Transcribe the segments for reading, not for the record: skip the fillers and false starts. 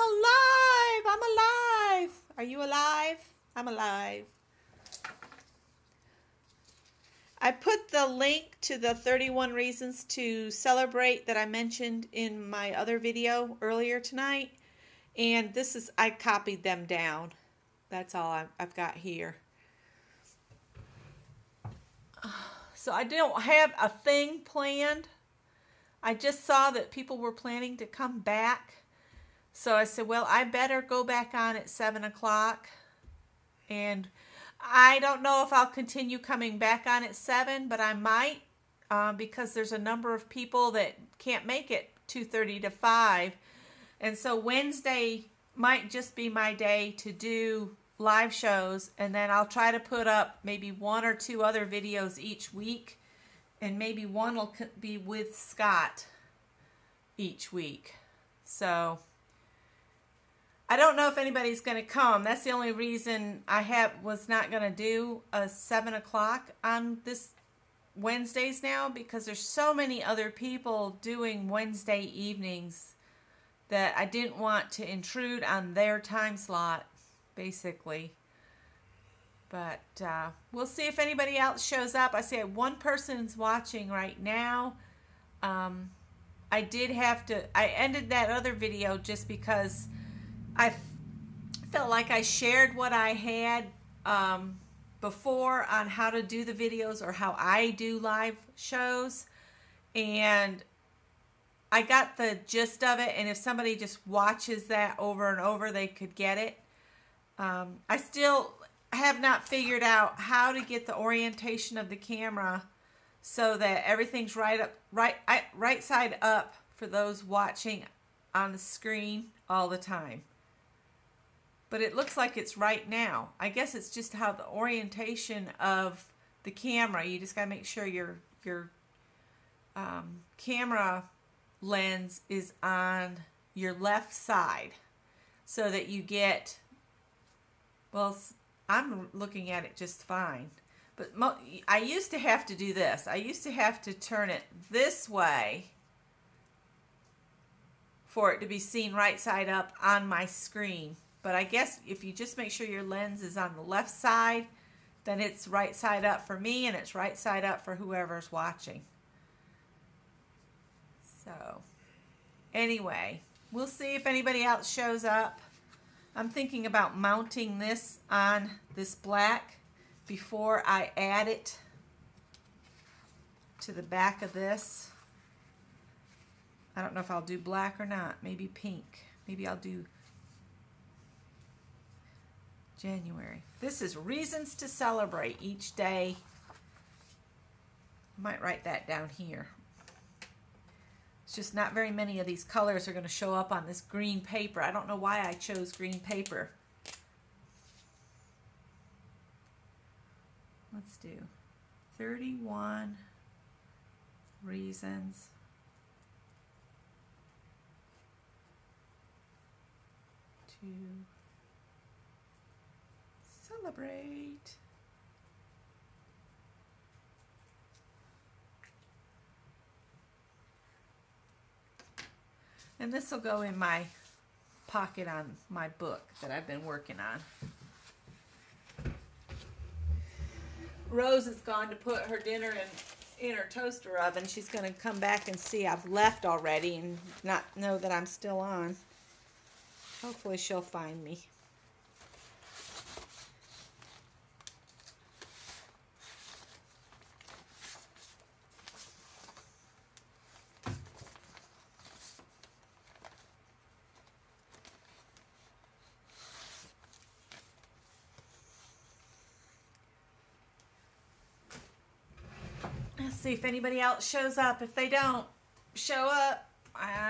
alive! I'm alive! Are you alive? I'm alive. I put the link to the 31 reasons to celebrate that I mentioned in my other video earlier tonight. And this is, I copied them down. That's all I've got here. So I don't have a thing planned. I just saw that people were planning to come back. So I said, well, I better go back on at 7 o'clock. And I don't know if I'll continue coming back on at 7, but I might because there's a number of people that can't make it 2:30 to 5. And so Wednesday might just be my day to do live shows, and then I'll try to put up maybe 1 or 2 other videos each week, and maybe one will be with Scott each week. So I don't know if anybody's going to come. That's the only reason I was not going to do a 7 o'clock on this Wednesdays now, because there's so many other people doing Wednesday evenings that I didn't want to intrude on their time slot, basically. But we'll see if anybody else shows up. I see one person's watching right now. I ended that other video just because I felt like I shared what I had before on how to do the videos or how I do live shows. And I got the gist of it, and if somebody just watches that over and over, they could get it. I still have not figured out how to get the orientation of the camera so that everything's right side up for those watching on the screen all the time. But it looks like it's right now. I guess it's just how the orientation of the camera. You just got to make sure your camera lens is on your left side so that you get, well, I'm looking at it just fine, but I used to have to do this. I used to have to turn it this way for it to be seen right side up on my screen. But I guess if you just make sure your lens is on the left side, then it's right side up for me and it's right side up for whoever's watching. So anyway, we'll see if anybody else shows up. I'm thinking about mounting this on this black before I add it to the back of this. I don't know if I'll do black or not. Maybe pink. Maybe I'll do January. This is reasons to celebrate each day. I might write that down here. It's just not very many of these colors are going to show up on this green paper. I don't know why I chose green paper. Let's do 31 reasons to celebrate. And this will go in my pocket on my book that I've been working on. Rose is gone to put her dinner in her toaster oven. She's going to come back and see I've left already and not know that I'm still on. Hopefully she'll find me. Let's see if anybody else shows up. If they don't show up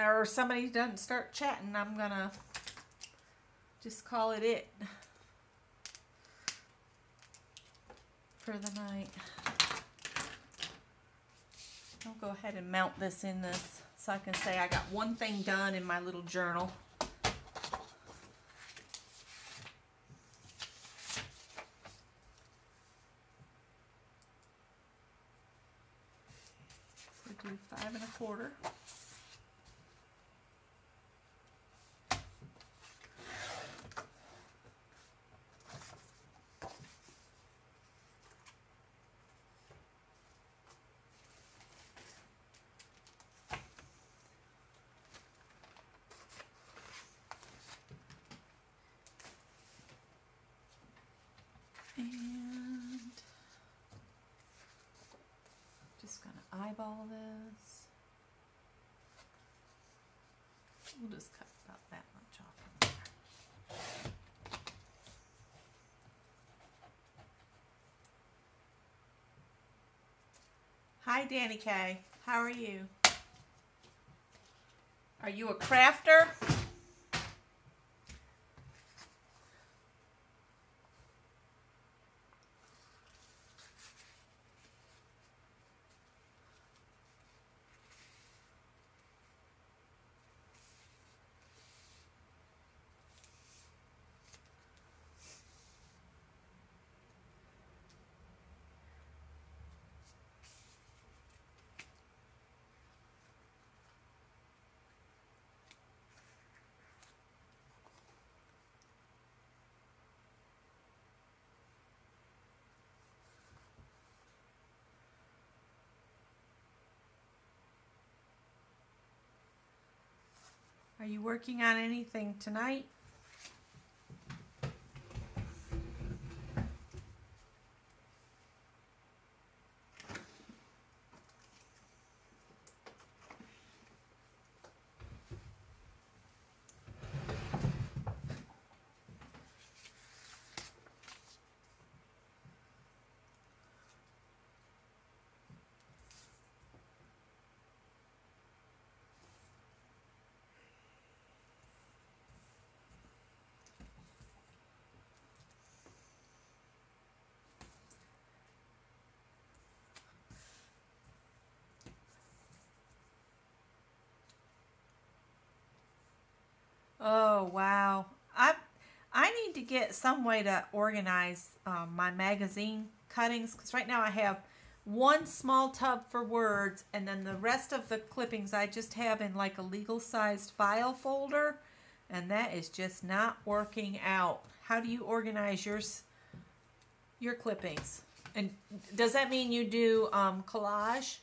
or somebody doesn't start chatting, I'm going to just call it for the night. I'll go ahead and mount this in this so I can say I got one thing done in my little journal. Do 5 1/4. all this. We'll just cut about that much off from there. Hi, Danny K. How are you? Are you a crafter? Are you working on anything tonight? Oh, wow. I need to get some way to organize my magazine cuttings, because right now I have one small tub for words, and then the rest of the clippings I just have in like a legal sized file folder, and that is just not working out. How do you organize your clippings? And does that mean you do collage?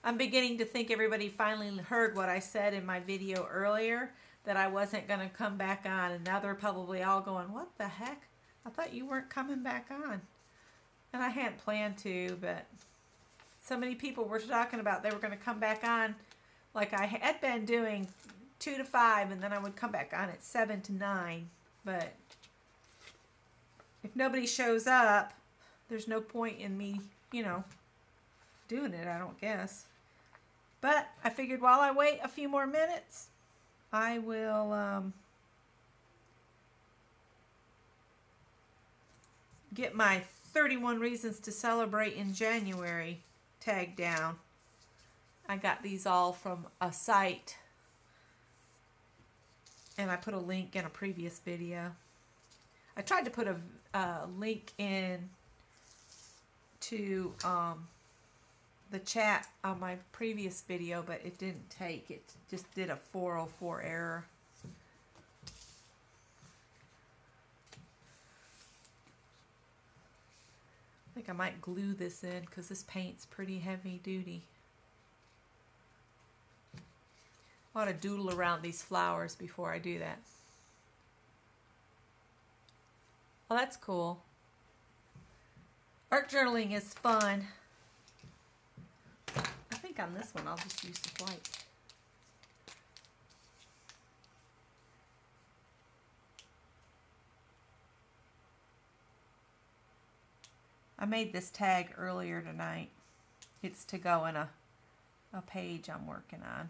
I'm beginning to think everybody finally heard what I said in my video earlier, that I wasn't going to come back on, and now they're probably all going, what the heck? I thought you weren't coming back on. And I hadn't planned to, but so many people were talking about they were going to come back on like I had been doing 2 to 5, and then I would come back on at 7 to 9. But if nobody shows up, there's no point in me, doing it, I don't guess. But I figured while I wait a few more minutes, I will get my 31 Reasons to Celebrate in January tag down. I got these all from a site, and I put a link in a previous video. I tried to put a link in to the chat on my previous video, but it didn't take. It just did a 404 error. I think I might glue this in because this paint's pretty heavy duty. I ought to doodle around these flowers before I do that. Well, that's cool. Art journaling is fun. I think on this one I'll just use the white. I made this tag earlier tonight. It's to go in a page I'm working on.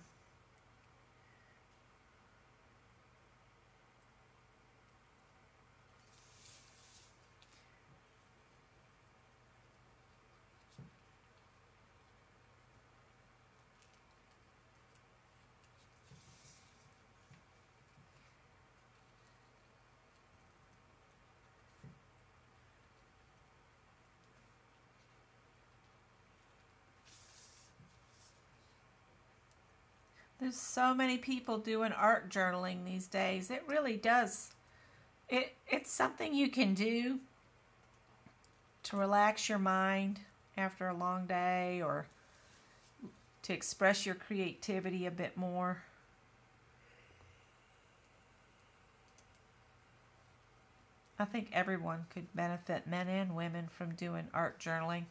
There's so many people doing art journaling these days. It really does. It's something you can do to relax your mind after a long day, or to express your creativity a bit more. I think everyone could benefit, men and women, from doing art journaling.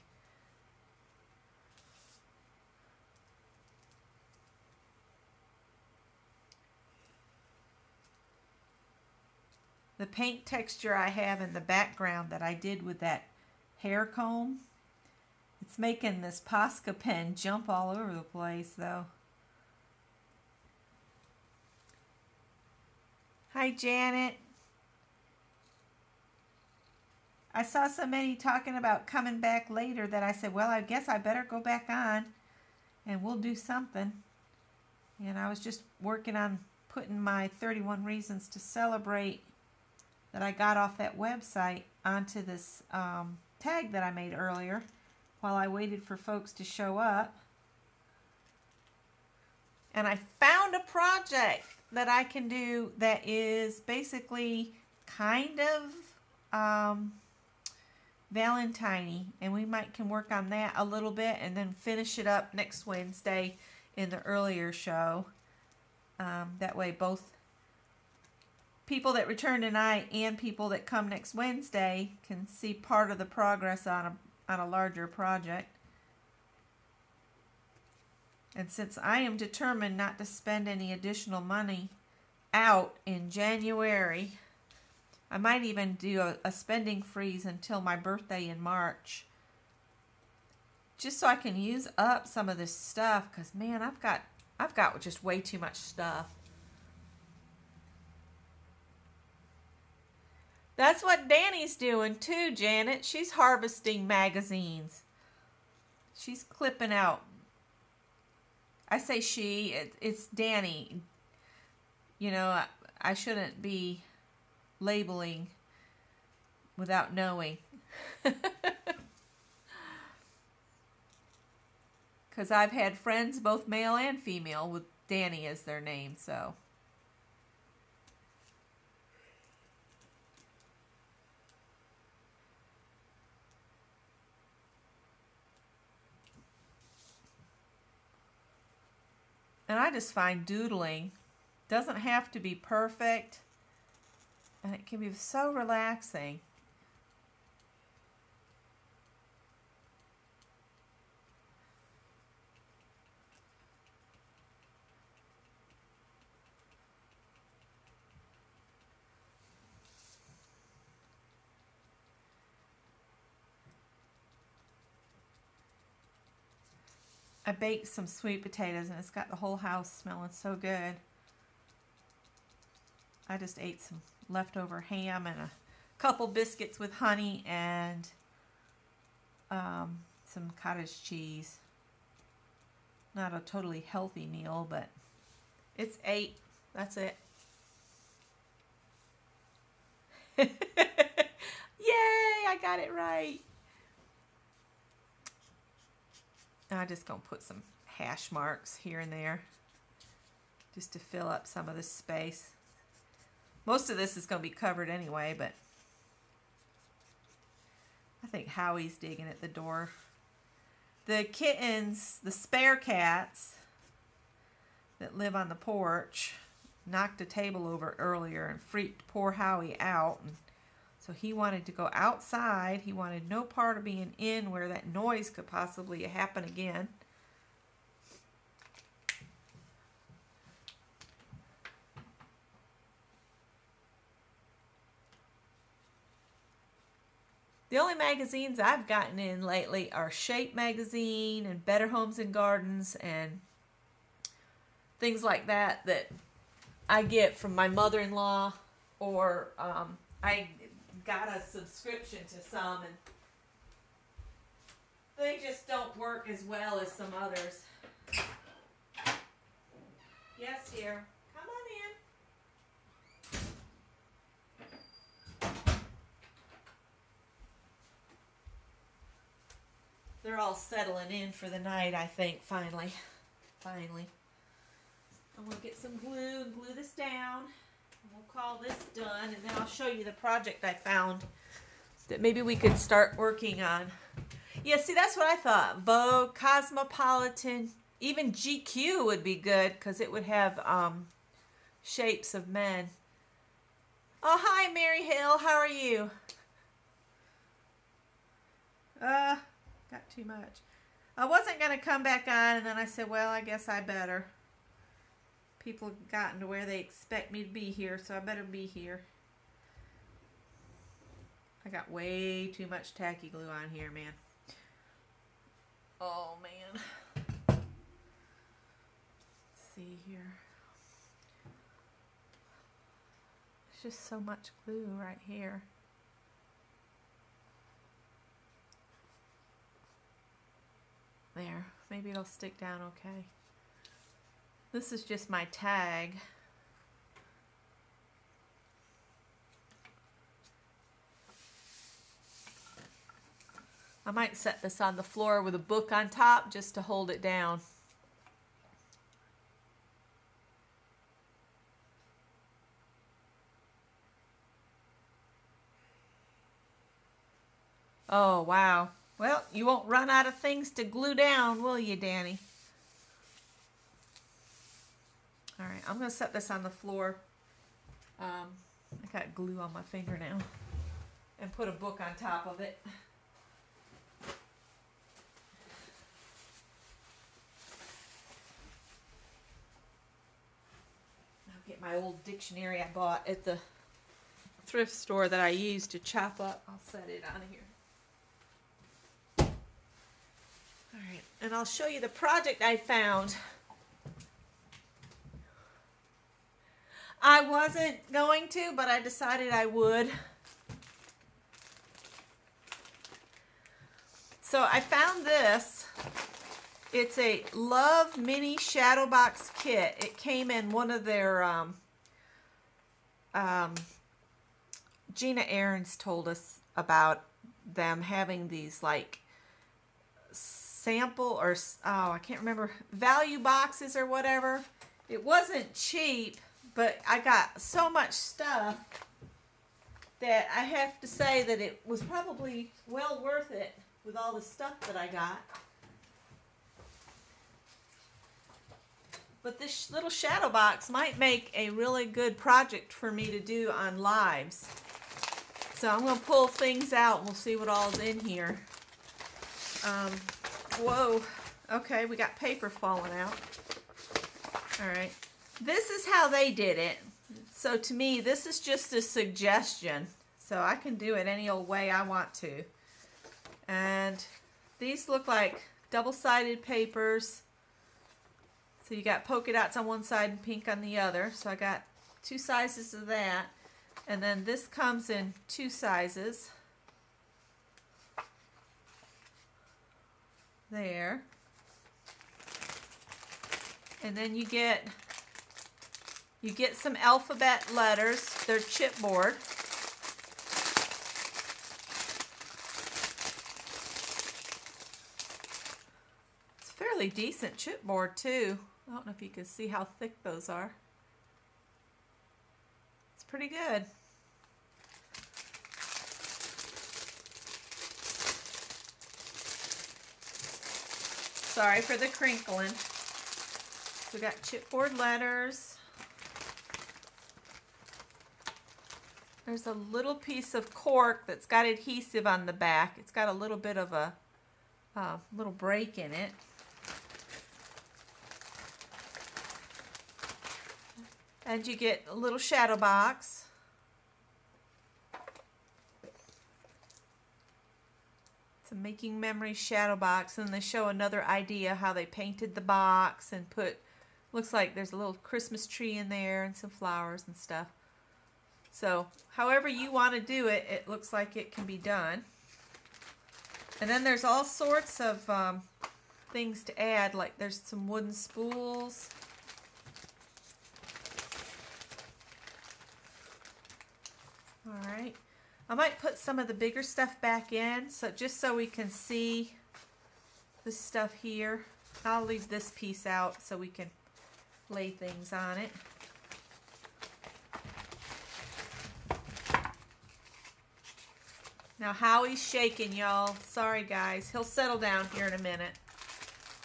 The paint texture I have in the background that I did with that hair comb, it's making this Posca pen jump all over the place though. Hi Janet. I saw so many talking about coming back later that I said, well, I guess I better go back on and we'll do something. And I was just working on putting my 31 Reasons to Celebrate that I got off that website onto this tag that I made earlier while I waited for folks to show up. And I found a project that I can do that is basically kind of Valentine-y, and we can work on that a little bit and then finish it up next Wednesday in the earlier show. That way both people that return tonight and people that come next Wednesday can see part of the progress on a larger project. And since I am determined not to spend any additional money out in January, I might even do a spending freeze until my birthday in March, just so I can use up some of this stuff, because man, I've got just way too much stuff. That's what Danny's doing too, Janet. She's harvesting magazines. She's clipping out. I say she, it's Danny. You know, I shouldn't be labeling without knowing. Because I've had friends, both male and female, with Danny as their name, so. And I just find doodling doesn't have to be perfect, and it can be so relaxing. I baked some sweet potatoes and it's got the whole house smelling so good. I just ate some leftover ham and a couple biscuits with honey and some cottage cheese. Not a totally healthy meal, but it's 8. That's it. Yay! I got it right. I'm just going to put some hash marks here and there just to fill up some of this space. Most of this is going to be covered anyway, but I think Howie's digging at the door. The kittens, the spare cats that live on the porch, knocked a table over earlier and freaked poor Howie out. And so he wanted to go outside. He wanted no part of being in where that noise could possibly happen again. The only magazines I've gotten in lately are Shape Magazine and Better Homes and Gardens and things like that that I get from my mother-in-law, or I got a subscription to some, and they just don't work as well as some others. Yes, dear. Come on in. They're all settling in for the night, I think, finally. Finally. I'm going to get some glue and glue this down. We'll call this done, and then I'll show you the project I found that maybe we could start working on. Yeah, see, that's what I thought. Vogue, Cosmopolitan, even GQ would be good because it would have shapes of men. Oh, hi, Mary Hill. How are you? Got too much. I wasn't going to come back on, and then I said, well, I guess I better. People have gotten to where they expect me to be here, so I better be here. I got way too much tacky glue on here, man. Oh, man. Let's see here. There's just so much glue right here. There, maybe it'll stick down okay. This is just my tag. I might set this on the floor with a book on top just to hold it down. Oh, wow. Well, you won't run out of things to glue down, will you, Danny? All right, I'm going to set this on the floor. I got glue on my finger now. And put a book on top of it. I'll get my old dictionary I bought at the thrift store that I used to chop up. I'll set it on here. All right, and I'll show you the project I found. I wasn't going to, but I decided I would. So I found this. It's a Love Mini Shadow Box Kit. It came in one of their, Gina Ahrens told us about them having these like sample or, oh, I can't remember, value boxes or whatever. It wasn't cheap, but I got so much stuff that I have to say that it was probably well worth it with all the stuff that I got. But this little shadow box might make a really good project for me to do on lives. So I'm going to pull things out and we'll see what all's in here. Whoa. Okay, we got paper falling out. All right. This is how they did it. So to me, this is just a suggestion. So I can do it any old way I want to. And these look like double-sided papers. So you got polka dots on one side and pink on the other. So I got 2 sizes of that. And then this comes in 2 sizes. There. And then you get some alphabet letters. They're chipboard. It's fairly decent chipboard too. I don't know if you can see how thick those are. It's pretty good. Sorry for the crinkling. So we got chipboard letters. There's a little piece of cork that's got adhesive on the back. It's got a little bit of a little break in it. And you get a little shadow box. It's a Making Memories shadow box. And they show another idea how they painted the box and put, looks like there's a little Christmas tree in there and some flowers and stuff. So however you want to do it, it looks like it can be done. And then there's all sorts of things to add, like there's some wooden spools. Alright, I might put some of the bigger stuff back in, so just so we can see this stuff here. I'll leave this piece out so we can lay things on it. Now Howie's shaking, y'all. Sorry guys, he'll settle down here in a minute.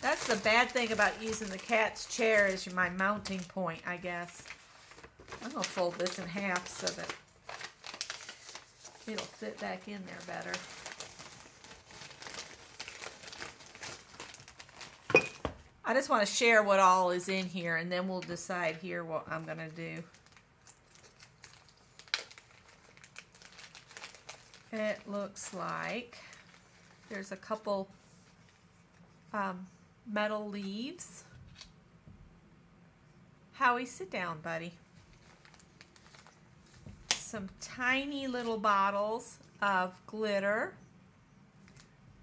That's the bad thing about using the cat's chair as my mounting point, I guess. I'm going to fold this in half so that It'll fit back in there better. I just want to share what all is in here, and then we'll decide here what I'm going to do. It looks like there's a couple metal leaves. Howie, sit down, buddy. Some tiny little bottles of glitter.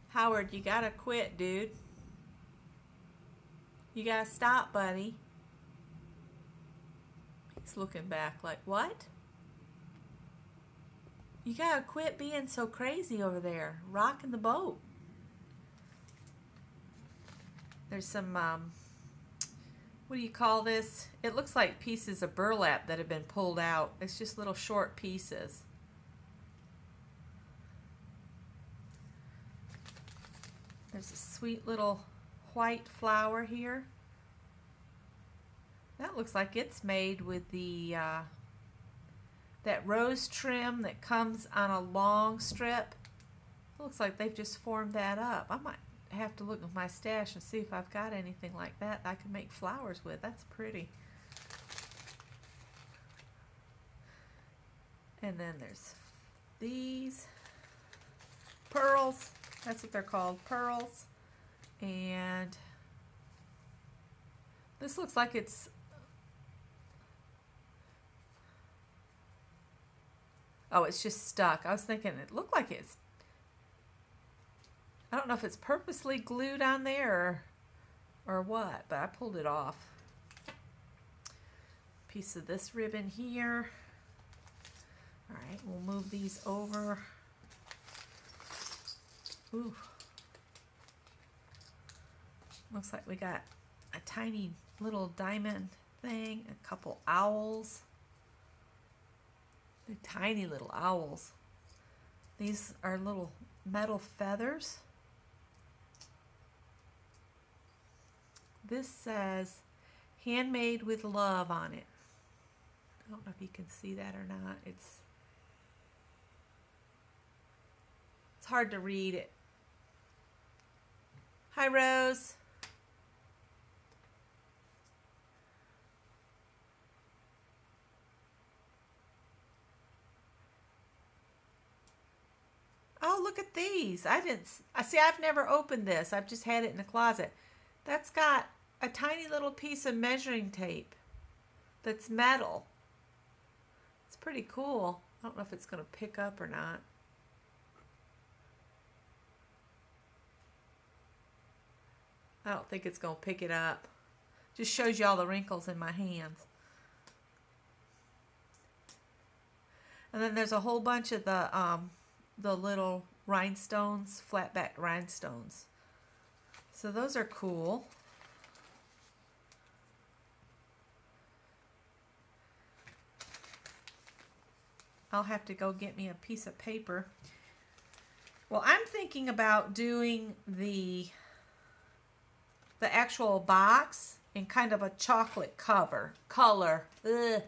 Howard, you gotta quit, dude. You gotta stop, buddy. He's looking back like, what? You gotta quit being so crazy over there, rocking the boat. There's some, what do you call this? It looks like pieces of burlap that have been pulled out. It's just little short pieces. There's a sweet little white flower here. That looks like it's made with the that rose trim that comes on a long strip. It looks like they've just formed that up. I might have to look at my stash and see if I've got anything like that I can make flowers with. That's pretty. And then there's these pearls. That's what they're called, pearls. And this looks like it's it's just stuck. I was thinking it looked like it's, I don't know if it's purposely glued on there or what, but I pulled it off. Piece of this ribbon here. All right, we'll move these over. Ooh. Looks like we got a tiny little diamond thing, a couple owls. They're tiny little owls. These are little metal feathers. This says handmade with love on it. I don't know if you can see that or not. It's hard to read it. Hi, Rose. Oh, look at these. I've never opened this. I've just had it in the closet. That's got a tiny little piece of measuring tape that's metal. It's pretty cool. I don't know if it's going to pick up or not. I don't think it's going to pick it up. Just shows you all the wrinkles in my hands. And then there's a whole bunch of the little rhinestones, flat-backed rhinestones. So those are cool. I'll have to go get me a piece of paper. Well, I'm thinking about doing the actual box in kind of a chocolate color. Ugh.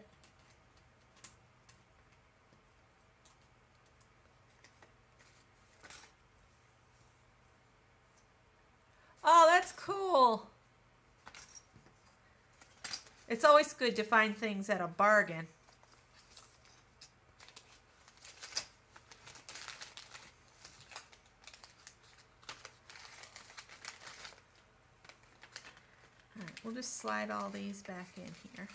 Oh, that's cool. It's always good to find things at a bargain. All right, we'll just slide all these back in here.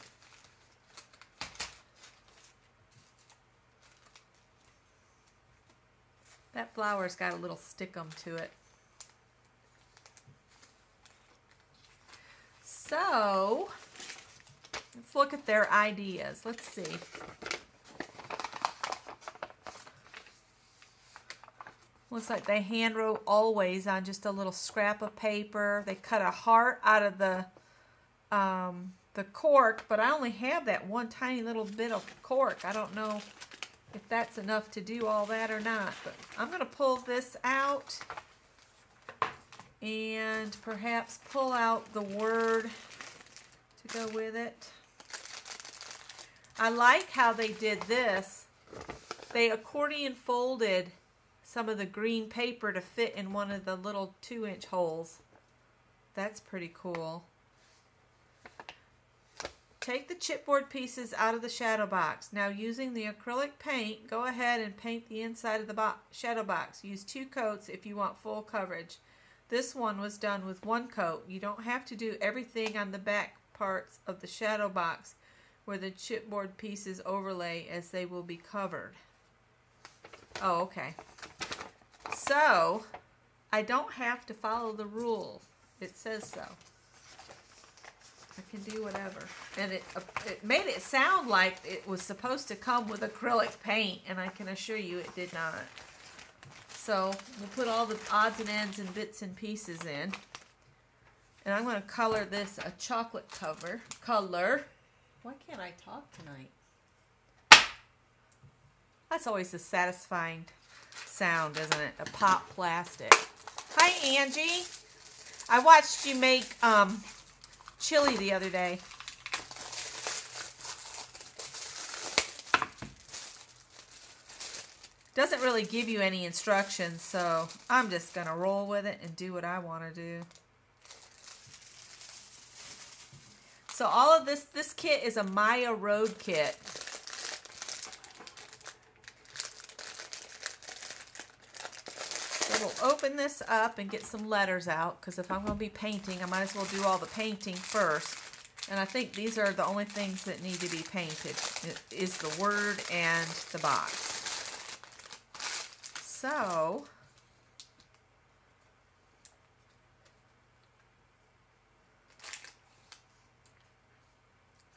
That flower's got a little stickum to it. So, let's look at their ideas. Let's see. Looks like they hand wrote always on just a little scrap of paper. They cut a heart out of the cork, but I only have that one tiny little bit of cork. I don't know if that's enough to do all that or not, but I'm going to pull this out and perhaps pull out the word to go with it. I like how they did this. They accordion folded some of the green paper to fit in one of the little 2-inch holes. That's pretty cool. Take the chipboard pieces out of the shadow box. Now using the acrylic paint, go ahead and paint the inside of the shadow box. Use 2 coats if you want full coverage. This one was done with 1 coat. You don't have to do everything on the back parts of the shadow box where the chipboard pieces overlay, as they will be covered. Oh, okay. So, I don't have to follow the rules. It says so. I can do whatever. And it made it sound like it was supposed to come with acrylic paint, and I can assure you it did not. So we'll put all the odds and ends and bits and pieces in. And I'm going to color this a chocolate color. Why can't I talk tonight? That's always a satisfying sound, isn't it? A pop plastic. Hi, Angie. I watched you make chili the other day. Doesn't really give you any instructions, so I'm just going to roll with it and do what I want to do. So all of this kit is a Maya Road kit. So we'll open this up and get some letters out, because if I'm going to be painting, I might as well do all the painting first. And I think these are the only things that need to be painted, is the word and the box. So,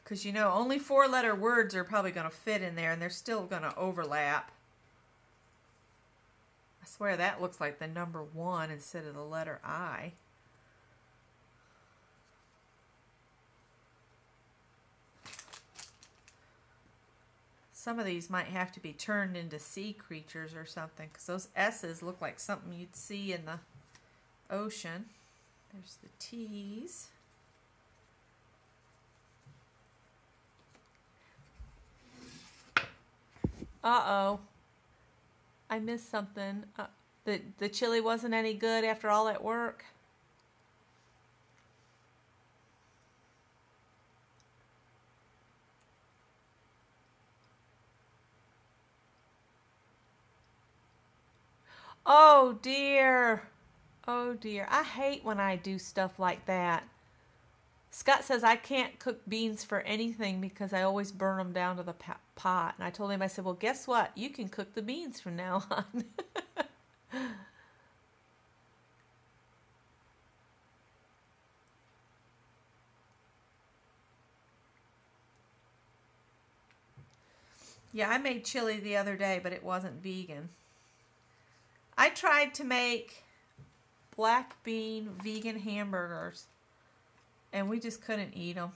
because you know, only 4-letter words are probably going to fit in there, and they're still going to overlap. I swear that looks like the number 1 instead of the letter I. Some of these might have to be turned into sea creatures or something, because those S's look like something you'd see in the ocean. There's the T's. Uh-oh. I missed something. The chili wasn't any good after all that work. Oh dear. Oh dear. I hate when I do stuff like that. Scott says I can't cook beans for anything because I always burn them down to the pot. And I told him, I said, well, guess what? You can cook the beans from now on. Yeah, I made chili the other day, but it wasn't vegan. I tried to make black bean vegan hamburgers, and we just couldn't eat them.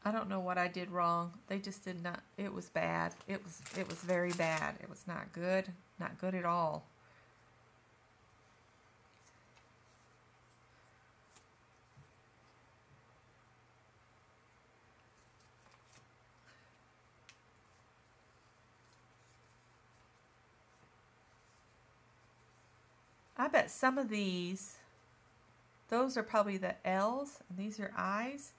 I don't know what I did wrong. They just did not. It was bad. It was very bad. It was not good. Not good at all. I bet some of these, those are probably the L's, and these are I's.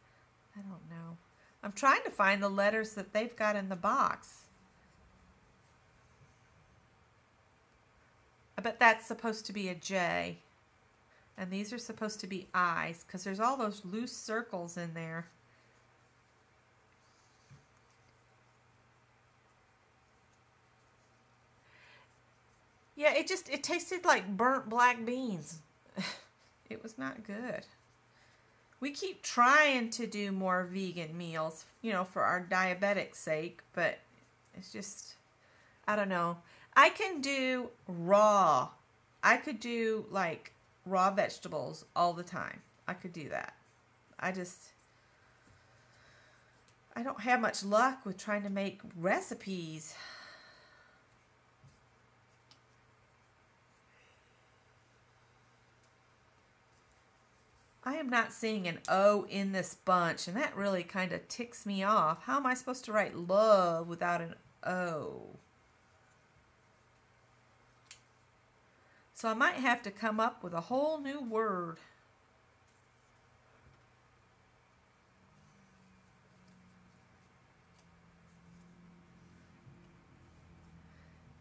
I don't know. I'm trying to find the letters that they've got in the box. I bet that's supposed to be a J. And these are supposed to be I's, because there's all those loose circles in there. Yeah, it tasted like burnt black beans. It was not good. We keep trying to do more vegan meals, you know, for our diabetic sake, but it's just, I don't know. I can do raw. I could do like raw vegetables all the time. I could do that. I don't have much luck with trying to make recipes. I am not seeing an O in this bunch, and that really kind of ticks me off. How am I supposed to write love without an O? So I might have to come up with a whole new word.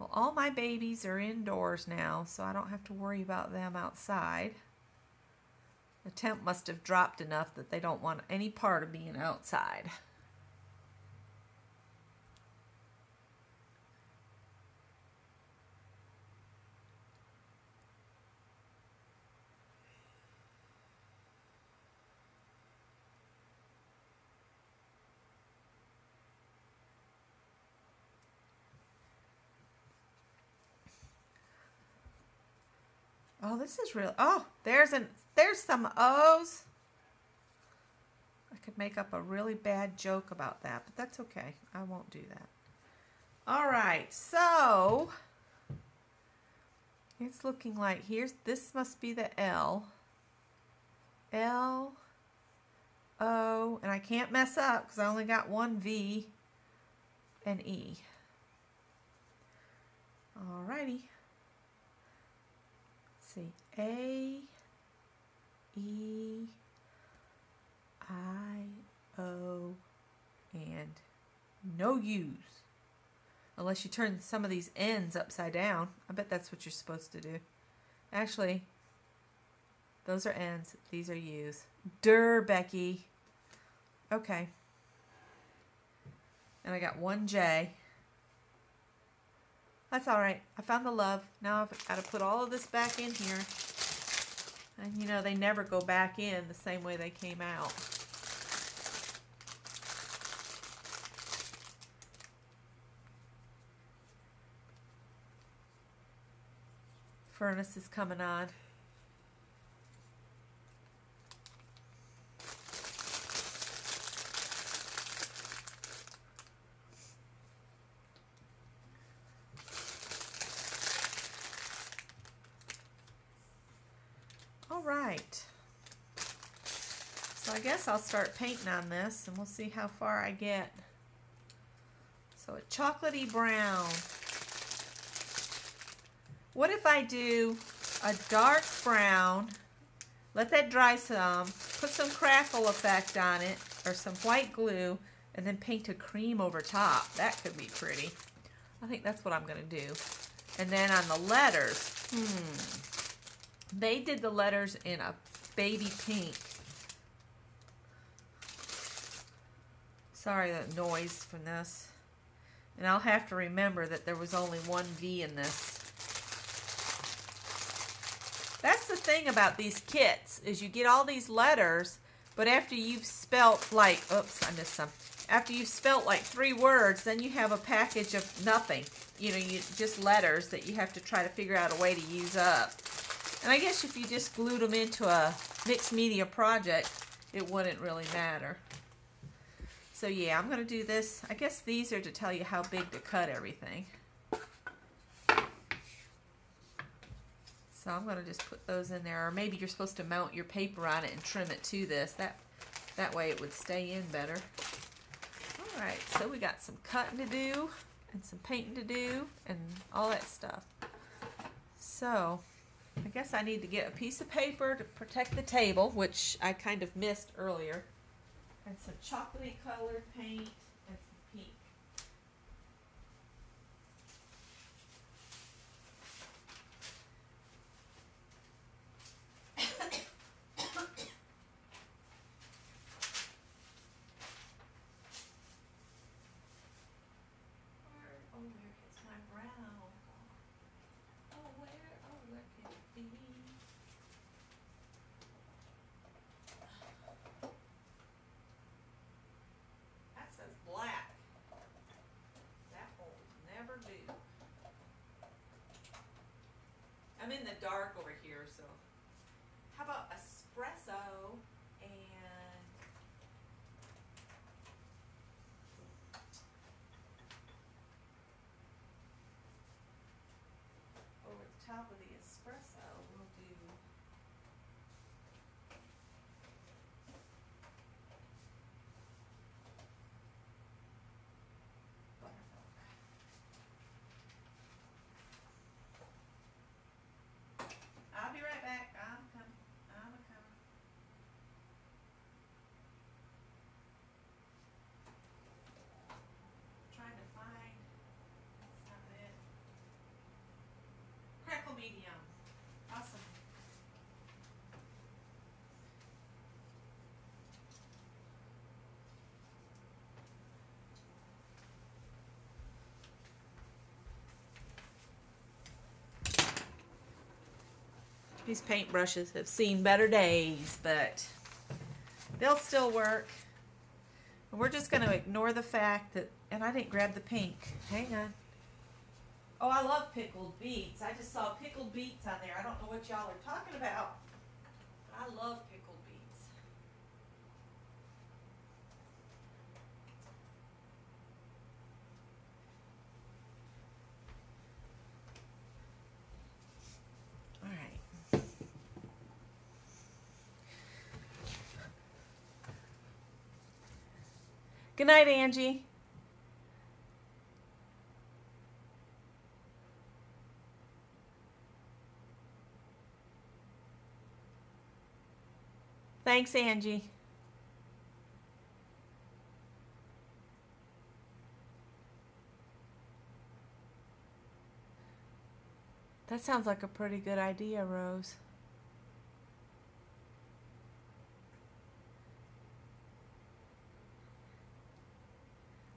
Well, all my babies are indoors now, so I don't have to worry about them outside. The temp must have dropped enough that they don't want any part of being outside. Oh, this is real. Oh, there's some O's. I could make up a really bad joke about that, but that's okay. I won't do that. All right, so it's looking like this must be the L. L, O, and I can't mess up because I only got one V and E. All righty. See, A, E, I, O, and no U's. Unless you turn some of these N's upside down. I bet that's what you're supposed to do. Actually, those are N's. These are U's. Durr, Becky. Okay. And I got one J. That's all right. I found the love. Now I've got to put all of this back in here. And you know, they never go back in the same way they came out. Furnace is coming on. All right. So I guess I'll start painting on this and we'll see how far I get. So a chocolatey brown. What if I do a dark brown, let that dry some, put some crackle effect on it, or some white glue, and then paint a cream over top? That could be pretty. I think that's what I'm going to do. And then on the letters, they did the letters in a baby pink. Sorry, the noise from this. And I'll have to remember that there was only one V in this. That's the thing about these kits, is you get all these letters, but after you've spelt like, oops, I missed some. After you've spelt like 3 words, then you have a package of nothing. You know, just letters that you have to try to figure out a way to use up. And I guess if you just glued them into a mixed media project, it wouldn't really matter. So yeah, I'm going to do this. I guess these are to tell you how big to cut everything. So I'm going to just put those in there. Or maybe you're supposed to mount your paper on it and trim it to this. That way it would stay in better. All right, so we got some cutting to do and some painting to do and all that stuff. So I guess I need to get a piece of paper to protect the table, which I kind of missed earlier, and some chocolatey colored paint and some pink. I'm in the dark over here, so how about espresso and over the top of the espresso we'll do buttermilk. These paintbrushes have seen better days, but they'll still work. And we're just going to ignore the fact that, and I didn't grab the pink. Hang on. Oh, I love pickled beets. I just saw pickled beets on there. I don't know what y'all are talking about. I love pickled beets. All right. Good night, Angie. Thanks, Angie. That sounds like a pretty good idea, Rose.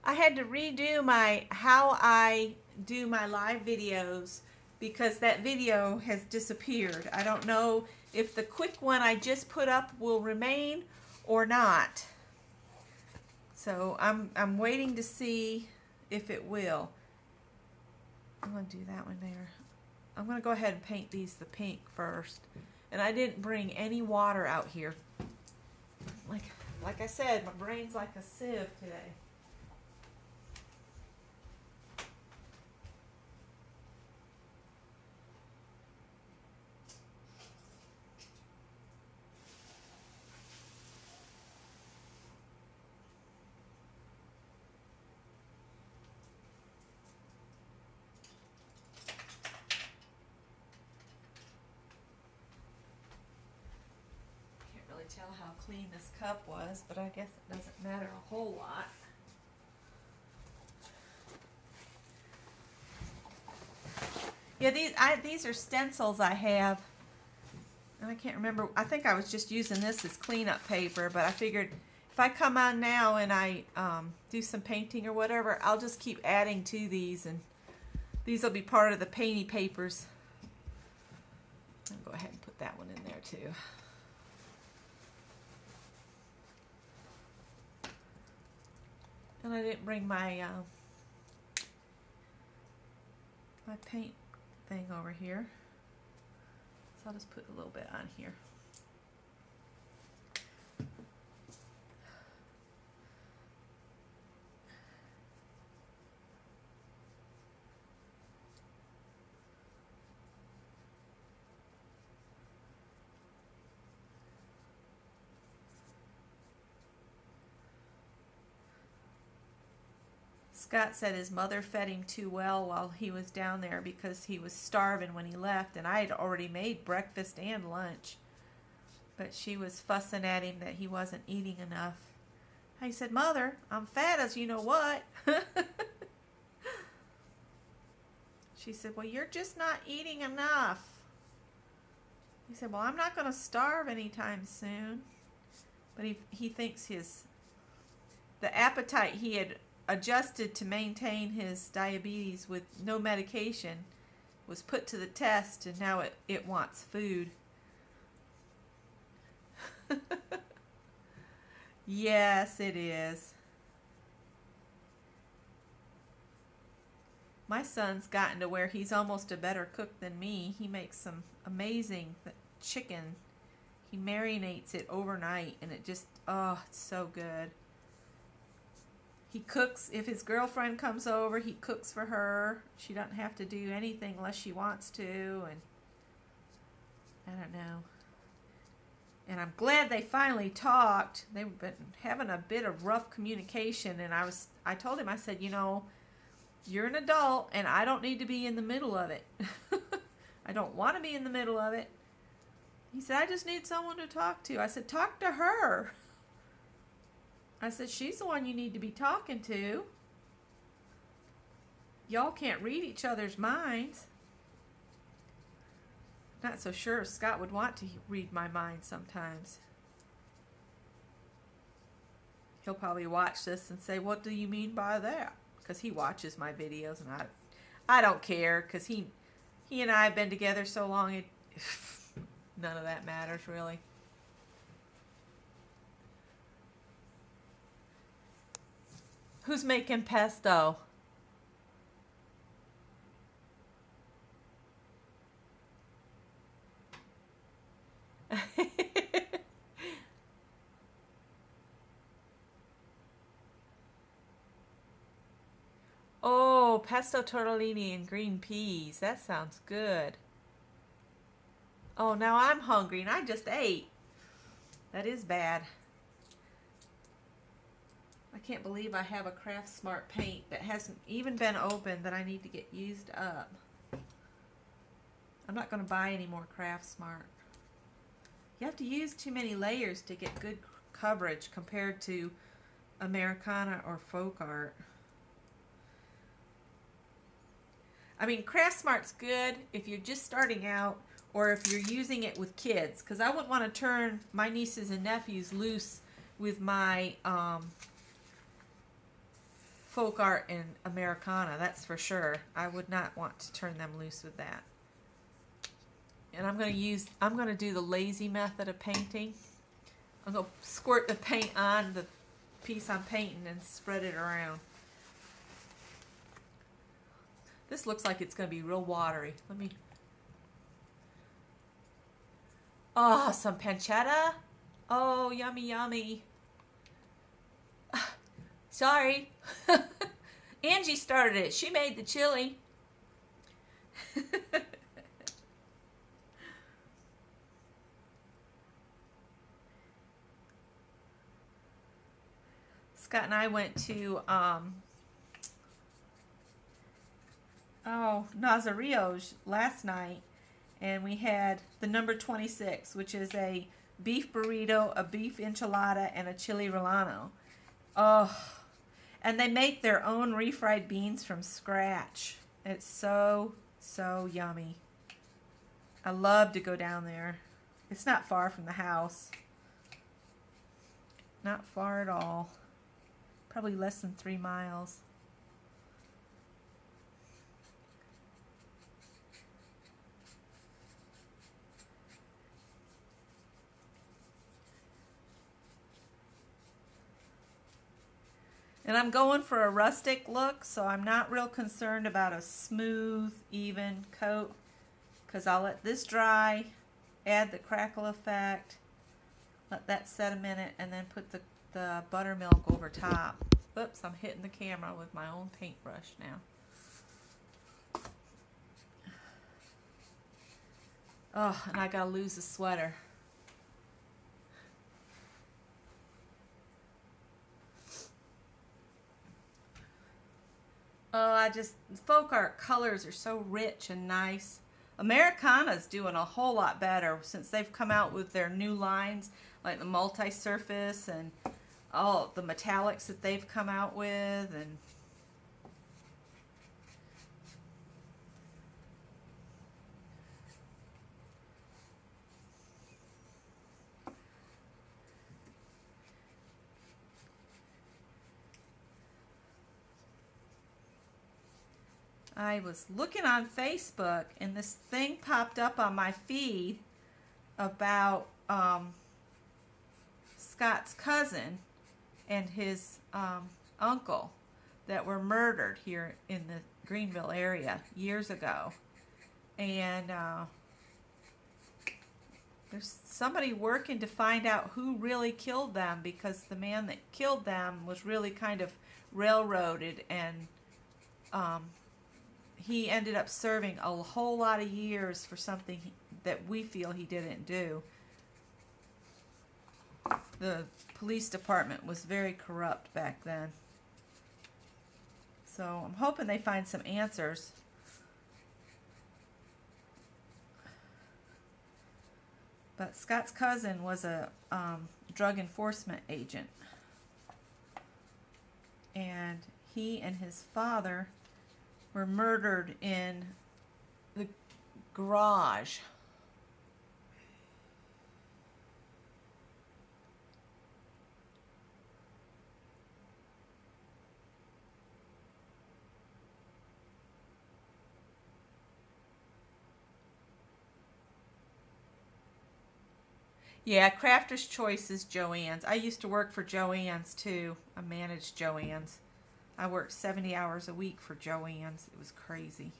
I had to redo how I do my live videos because that video has disappeared. I don't know if the quick one I just put up will remain or not. So I'm waiting to see if it will. I'm going to do that one there. I'm going to go ahead and paint these the pink first. And I didn't bring any water out here. Like I said, my brain's like a sieve today. Tell how clean this cup was, but I guess it doesn't matter a whole lot. Yeah, these are stencils I have, and I can't remember. I think I was just using this as cleanup paper, but I figured if I come on now and I do some painting or whatever, I'll just keep adding to these, and these will be part of the painty papers. I'll go ahead and put that one in there too. And I didn't bring my my paint thing over here, so I'll just put a little bit on here. Scott said his mother fed him too well while he was down there because he was starving when he left, and I had already made breakfast and lunch. But she was fussing at him that he wasn't eating enough. He said, "Mother, I'm fat as you know what." She said, "Well, you're just not eating enough." He said, "Well, I'm not going to starve anytime soon." But he thinks the appetite he had adjusted to maintain his diabetes with no medication was put to the test, and now it wants food. Yes, it is. My son's gotten to where he's almost a better cook than me. He makes some amazing chicken. He marinates it overnight, and it just, oh, it's so good. He cooks, if his girlfriend comes over, he cooks for her. She doesn't have to do anything unless she wants to, and I don't know. And I'm glad they finally talked. They've been having a bit of rough communication, and I told him, I said, you know, you're an adult, and I don't need to be in the middle of it. I don't want to be in the middle of it. He said, I just need someone to talk to. I said, talk to her. I said, she's the one you need to be talking to. Y'all can't read each other's minds. Not so sure Scott would want to read my mind sometimes. He'll probably watch this and say, what do you mean by that? Because he watches my videos, and I don't care, because he and I have been together so long. none of that matters really. Who's making pesto? Oh, pesto tortellini and green peas. That sounds good. Oh, now I'm hungry and I just ate. That is bad. I can't believe I have a Craft Smart paint that hasn't even been opened that I need to get used up. I'm not going to buy any more Craft Smart. You have to use too many layers to get good coverage compared to Americana or Folk Art. I mean, Craft Smart's good if you're just starting out or if you're using it with kids, because I wouldn't want to turn my nieces and nephews loose with my Folk Art and Americana, that's for sure. I would not want to turn them loose with that. And I'm going to do the lazy method of painting. I'm going to squirt the paint on the piece I'm painting and spread it around. This looks like it's going to be real watery. Let me... Oh, some pancetta. Oh, yummy, yummy. Sorry. Angie started it. She made the chili. Scott and I went to Nazario's last night, and we had the number 26, which is a beef burrito, a beef enchilada, and a chili relleno. Oh, and they make their own refried beans from scratch. It's so, so yummy. I love to go down there. It's not far from the house. Not far at all. Probably less than 3 miles. And I'm going for a rustic look, so I'm not real concerned about a smooth, even coat, because I'll let this dry, add the crackle effect, let that set a minute, and then put the buttermilk over top. Oops, I'm hitting the camera with my own paintbrush now. Oh, and I gotta lose the sweater. Oh, Folk Art colors are so rich and nice. Americana's doing a whole lot better since they've come out with their new lines, like the multi-surface and all the metallics that they've come out with. And I was looking on Facebook, and this thing popped up on my feed about Scott's cousin and his uncle that were murdered here in the Greenville area years ago. And there's somebody working to find out who really killed them, because the man that killed them was really kind of railroaded, and he ended up serving a whole lot of years for something that we feel he didn't do. The police department was very corrupt back then. So I'm hoping they find some answers. But Scott's cousin was a drug enforcement agent. And he and his father were murdered in the garage. Yeah, Crafter's Choice is Joann's. I used to work for Joann's too. I managed Joann's. I worked 70 hours a week for Joann's. It was crazy.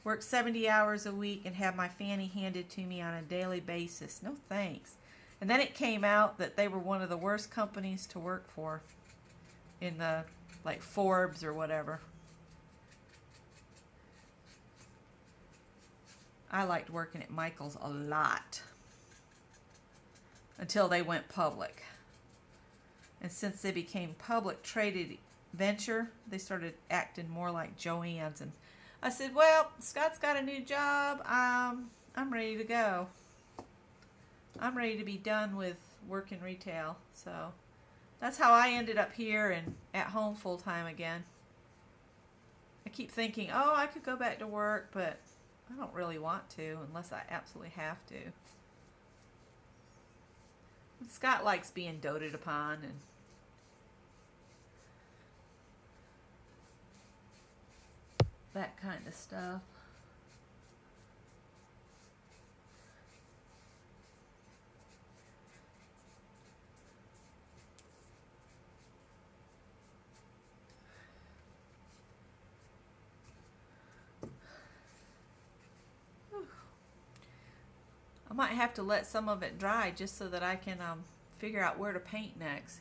Worked 70 hours a week and had my fanny handed to me on a daily basis. No thanks. And then it came out that they were one of the worst companies to work for in the, like, Forbes or whatever. I liked working at Michael's a lot until they went public. And since they became public traded venture, they started acting more like Joann's. And I said, well, Scott's got a new job. I'm ready to go. I'm ready to be done with working retail. So that's how I ended up here and at home full time again. I keep thinking, oh, I could go back to work, but I don't really want to unless I absolutely have to. And Scott likes being doted upon and that kind of stuff. I might have to let some of it dry just so that I can figure out where to paint next.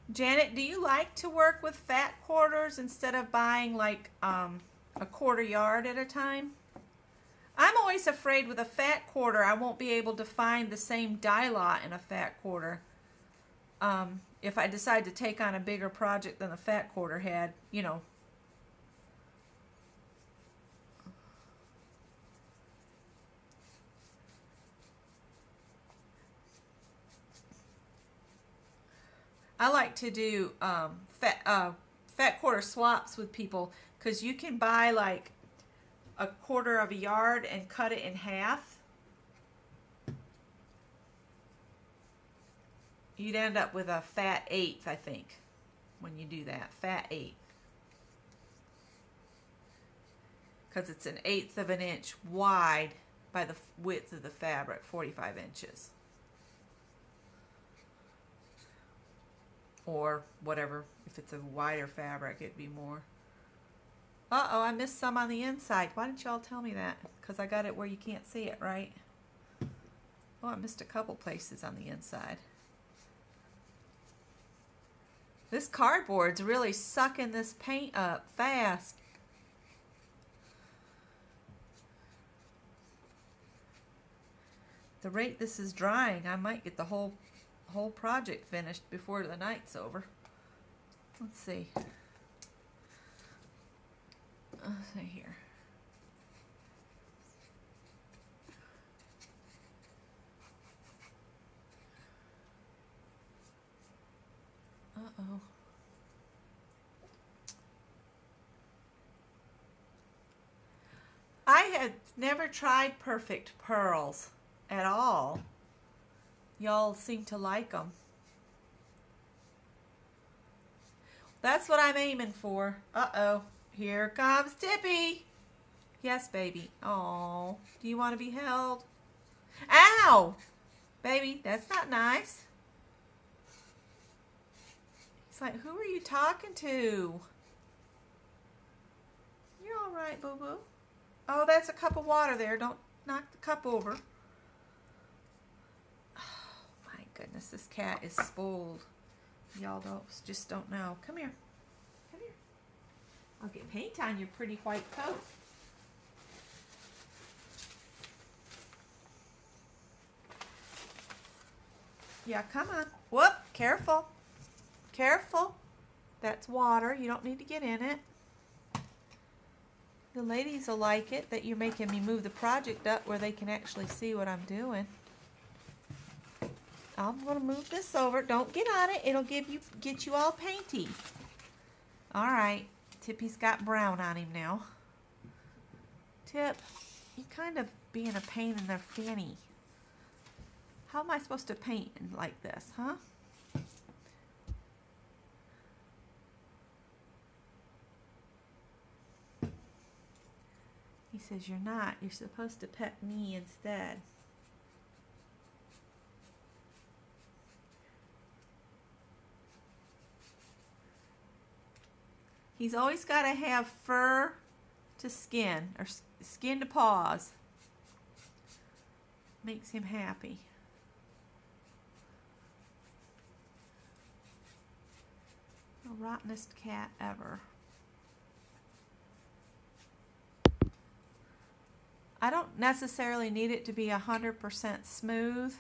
Janet, do you like to work with fat quarters instead of buying like a quarter yard at a time? I'm always afraid with a fat quarter I won't be able to find the same dye lot in a fat quarter. If I decide to take on a bigger project than the fat quarter had, you know. I like to do fat quarter swaps with people because you can buy like a quarter of a yard and cut it in half. You'd end up with a fat eighth, I think, when you do that. Fat eighth. Because it's an eighth of an inch wide by the width of the fabric, 45 inches. Or whatever, if it's a wider fabric, it'd be more. Uh-oh, I missed some on the inside. Why didn't y'all tell me that? Because I got it where you can't see it, right? Oh, I missed a couple places on the inside. This cardboard's really sucking this paint up fast. The rate this is drying, I might get the whole project finished before the night's over. Let's see. Let's see here. Uh-oh. I had never tried perfect pearls at all. Y'all seem to like them. That's what I'm aiming for. Uh-oh. Here comes Tippy. Yes, baby. Oh, do you want to be held? Ow! Baby, that's not nice. He's like, who are you talking to? You're all right, boo-boo. Oh, that's a cup of water there. Don't knock the cup over. Goodness, this cat is spoiled. Y'all just don't know. Come here. Come here. I'll get paint on your pretty white coat. Yeah, come on. Whoop, careful. Careful. That's water. You don't need to get in it. The ladies will like it that you're making me move the project up where they can actually see what I'm doing. I'm going to move this over. Don't get on it. It'll get you all painty. All right. Tippy's got brown on him now. Tip, you're kind of being a pain in the fanny. How am I supposed to paint like this, huh? says, you're not. You're supposed to pet me instead. He's always got to have fur to skin, or skin to paws. Makes him happy. The rottenest cat ever. I don't necessarily need it to be 100% smooth.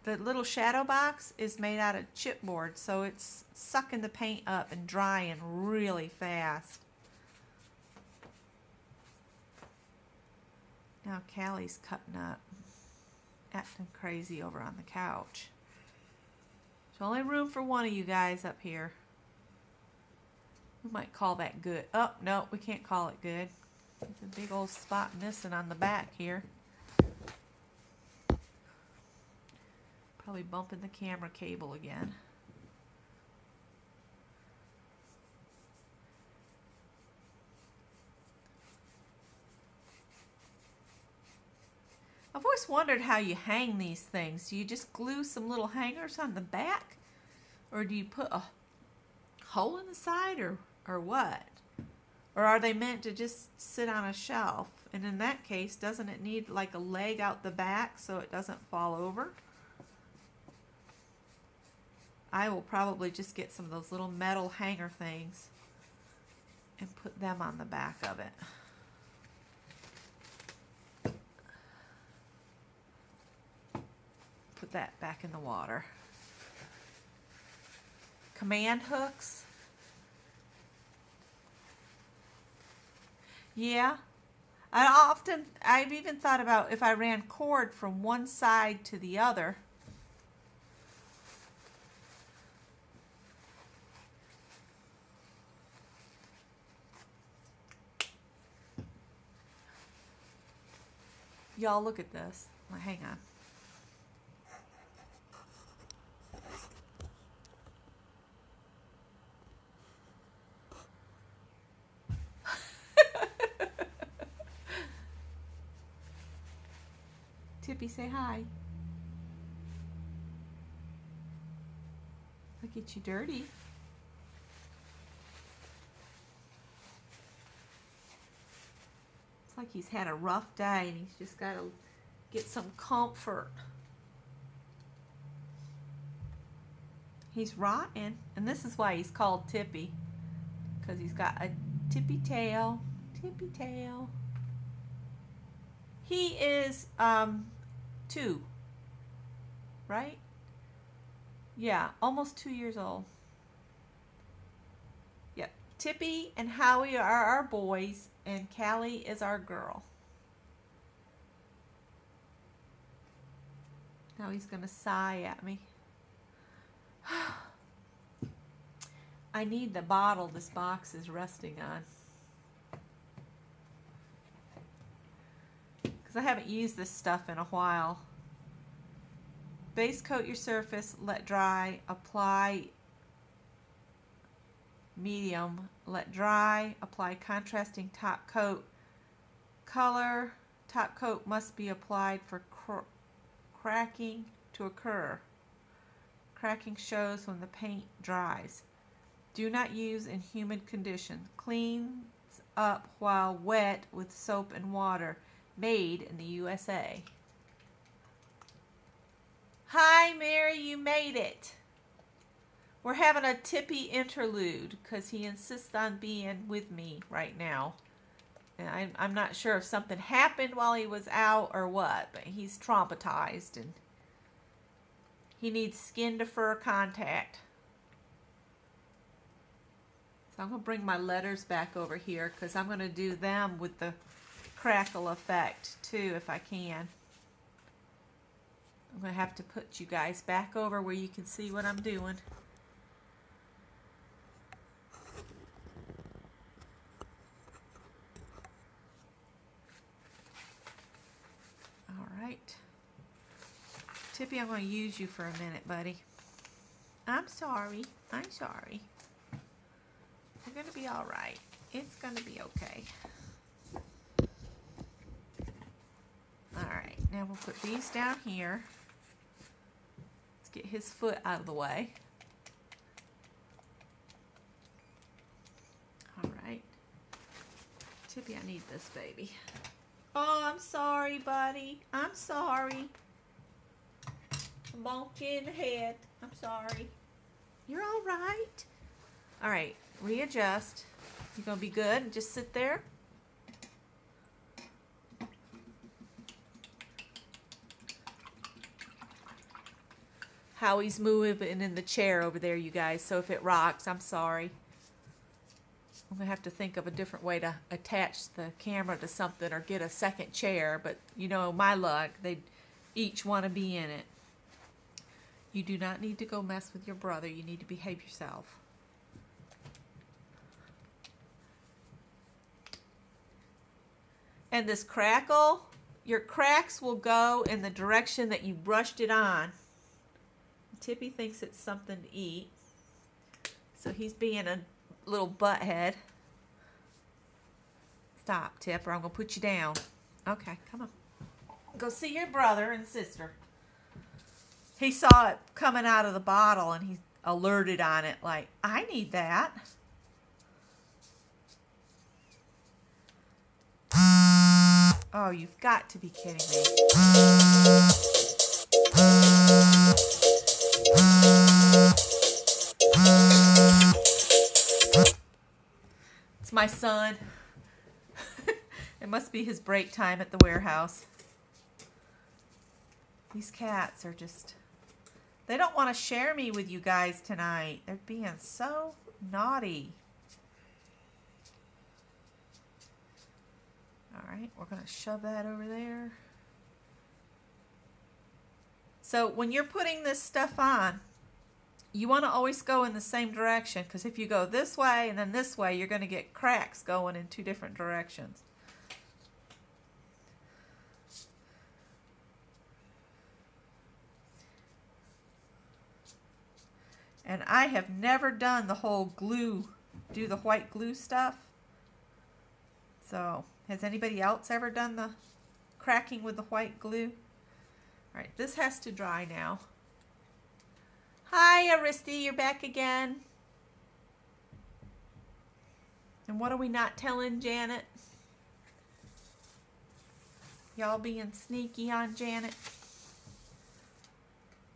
The little shadow box is made out of chipboard, so it's sucking the paint up and drying really fast. Now Callie's cutting up, acting crazy over on the couch. There's only room for one of you guys up here. We might call that good. Oh, no, we can't call it good. There's a big old spot missing on the back here. Probably bumping the camera cable again. I've always wondered how you hang these things. Do you just glue some little hangers on the back? Or do you put a hole in the side, or what? Or are they meant to just sit on a shelf? And in that case, doesn't it need like a leg out the back so it doesn't fall over? I will probably just get some of those little metal hanger things and put them on the back of it. Put that back in the water. Command hooks. Yeah. I've even thought about if I ran cord from one side to the other. Y'all look at this. Well, hang on. Tippy, say hi. Look at you dirty. It's like he's had a rough day and he's just got to get some comfort. He's rotten, and this is why he's called Tippy, because he's got a tippy tail. Tippy tail. He is 2, right? Yeah, almost 2 years old. Yep. Tippy and Howie are our boys, and Callie is our girl. Now he's going to sigh at me. I need the bottle this box is resting on, because I haven't used this stuff in a while. Base coat your surface, let dry, apply medium, let dry, apply contrasting top coat. Color, top coat must be applied for cracking to occur. Cracking shows when the paint dries. Do not use in humid conditions. Cleans up while wet with soap and water. Made in the USA. Hi, Mary, you made it. We're having a Tippy interlude because he insists on being with me right now. And I'm not sure if something happened while he was out or what, but he's traumatized and he needs skin to fur contact. So I'm going to bring my letters back over here because I'm going to do them with the crackle effect too if I can. I'm going to have to put you guys back over where you can see what I'm doing. All right. Tippy, I'm going to use you for a minute, buddy. I'm sorry. I'm sorry. You're going to be all right. It's going to be okay. All right. Now we'll put these down here. Let's get his foot out of the way. All right. Tippy, I need this baby. Oh, I'm sorry, buddy. I'm sorry. I bumped you in the head. I'm sorry. You're all right. All right. Readjust. You're going to be good. Just sit there. Howie's moving in the chair over there, you guys. So if it rocks, I'm sorry. I'm going to have to think of a different way to attach the camera to something or get a second chair. But, you know, my luck, they each want to be in it. You do not need to go mess with your brother. You need to behave yourself. And this crackle, your cracks will go in the direction that you brushed it on. Tippy thinks it's something to eat. So he's being a little butthead. Stop, Tip, or I'm going to put you down. Okay, come on. Go see your brother and sister. He saw it coming out of the bottle and he alerted on it like, I need that. Oh, you've got to be kidding me. It's my son. It must be his break time at the warehouse. These cats are just... They don't want to share me with you guys tonight. They're being so naughty. All right, we're going to shove that over there. So when you're putting this stuff on, you want to always go in the same direction, because if you go this way and then this way, you're going to get cracks going in two different directions. And I have never done the whole glue, do the white glue stuff. So, has anybody else ever done the cracking with the white glue? All right, this has to dry now. Hi, Aristi, you're back again. And what are we not telling Janet? Y'all being sneaky on Janet?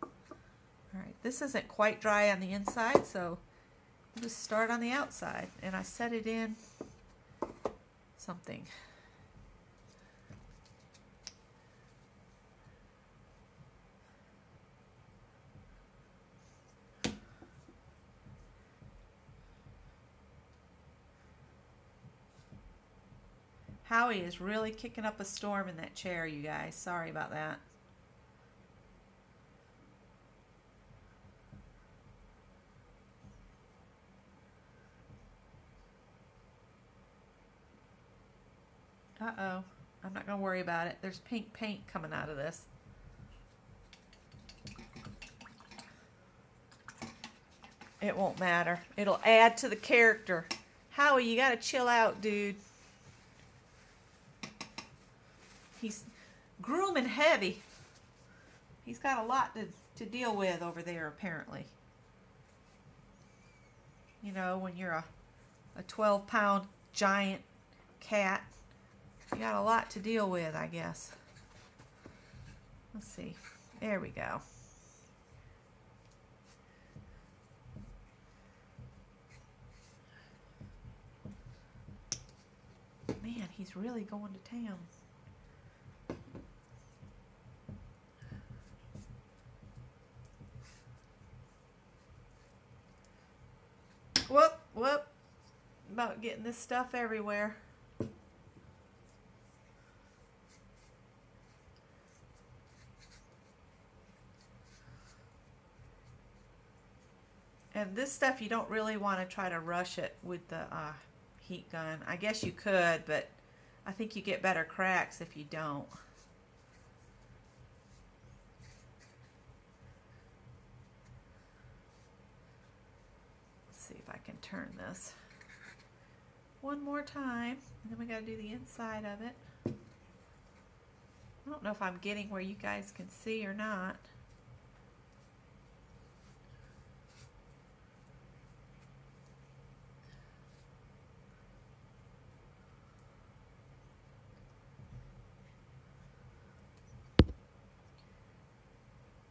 All right, this isn't quite dry on the inside, so we'll just start on the outside. And I set it in something. Howie is really kicking up a storm in that chair, you guys. Sorry about that. Uh-oh. I'm not going to worry about it. There's pink paint coming out of this. It won't matter. It'll add to the character. Howie, you got to chill out, dude. He's grooming heavy. He's got a lot to deal with over there, apparently. You know, when you're a 12-pound giant cat, you got a lot to deal with, I guess. Let's see. There we go. Man, he's really going to town. Whoop, whoop. About getting this stuff everywhere. And this stuff, you don't really want to try to rush it with the heat gun. I guess you could, but I think you get better cracks if you don't. Let's see if I can turn this one more time. And then we got to do the inside of it. I don't know if I'm getting where you guys can see or not.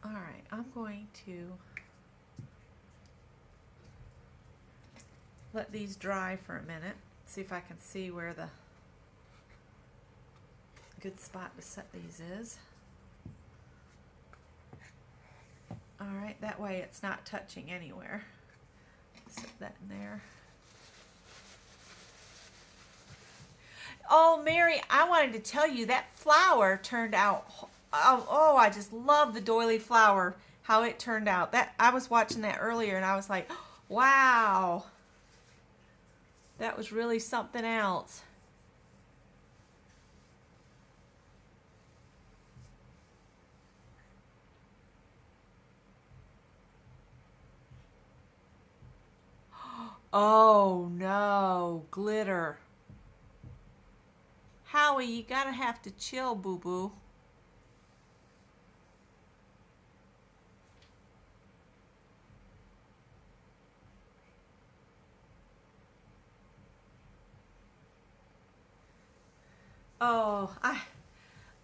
All right, I'm going to let these dry for a minute. See if I can see where the good spot to set these is. All right, that way it's not touching anywhere. Set that in there. Oh, Mary, I wanted to tell you that flower turned out. Oh, I just love the doily flower, how it turned out. That I was watching that earlier and I was like, wow. That was really something else. Oh no, glitter. Howie, you gotta have to chill, boo-boo. Oh,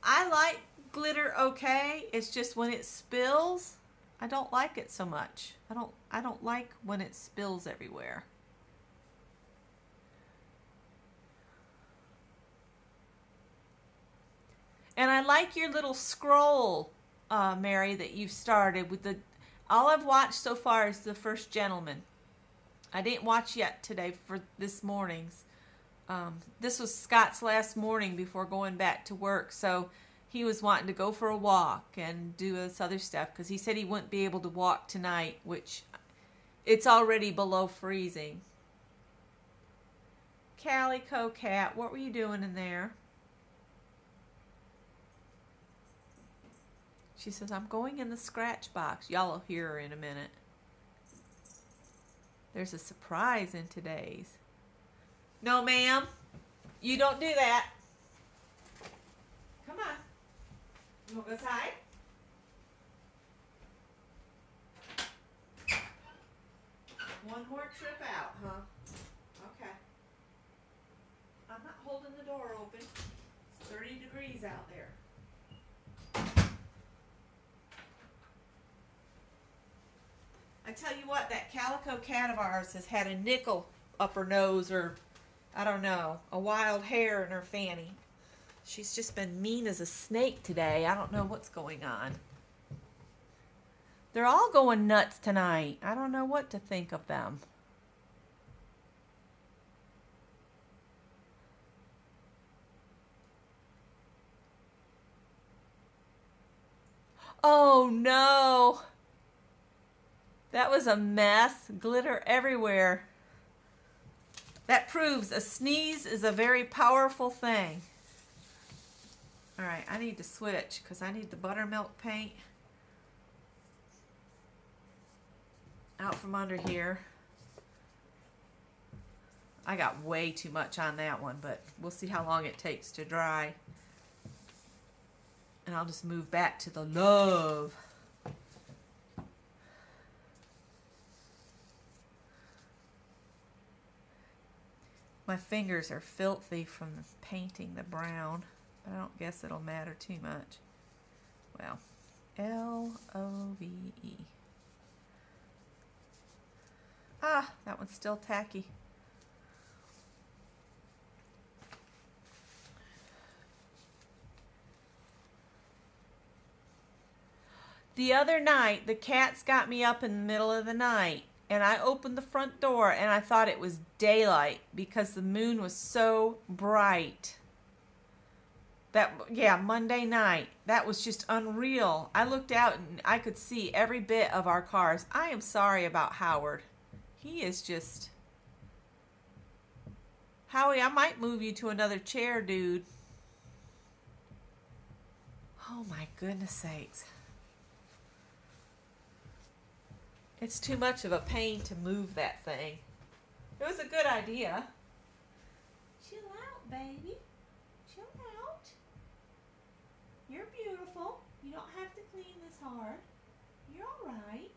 I like glitter okay. It's just when it spills, I don't like it so much. I don't like when it spills everywhere. And I like your little scroll, Mary, that you've started with the. All I've watched so far is The First Gentleman. I didn't watch yet today for this morning's. This was Scott's last morning before going back to work, so he was wanting to go for a walk and do this other stuff because he said he wouldn't be able to walk tonight, which it's already below freezing. Calico Cat, what were you doing in there? She says, I'm going in the scratch box. Y'all will hear her in a minute. There's a surprise in today's. No, ma'am. You don't do that. Come on. You want to go outside? One more trip out, huh? Okay. I'm not holding the door open. It's 30 degrees out there. I tell you what, that Calico Cat of ours has had a nickel up her nose, or I don't know, a wild hair in her fanny. She's just been mean as a snake today. I don't know what's going on. They're all going nuts tonight. I don't know what to think of them. Oh no! That was a mess. Glitter everywhere. That proves a sneeze is a very powerful thing. All right, I need to switch because I need the buttermilk paint out from under here. I got way too much on that one, but we'll see how long it takes to dry. And I'll just move back to the love. My fingers are filthy from painting the brown, but I don't guess it'll matter too much. Well, L-O-V-E. Ah, that one's still tacky. The other night, the cats got me up in the middle of the night, and I opened the front door, and I thought it was daylight because the moon was so bright. Monday night. That was just unreal. I looked out, and I could see every bit of our cars. I am sorry about Howard. He is just... Howie, I might move you to another chair, dude. Oh my goodness sakes. It's too much of a pain to move that thing. It was a good idea. Chill out, baby. Chill out. You're beautiful. You don't have to clean this hard. You're all right.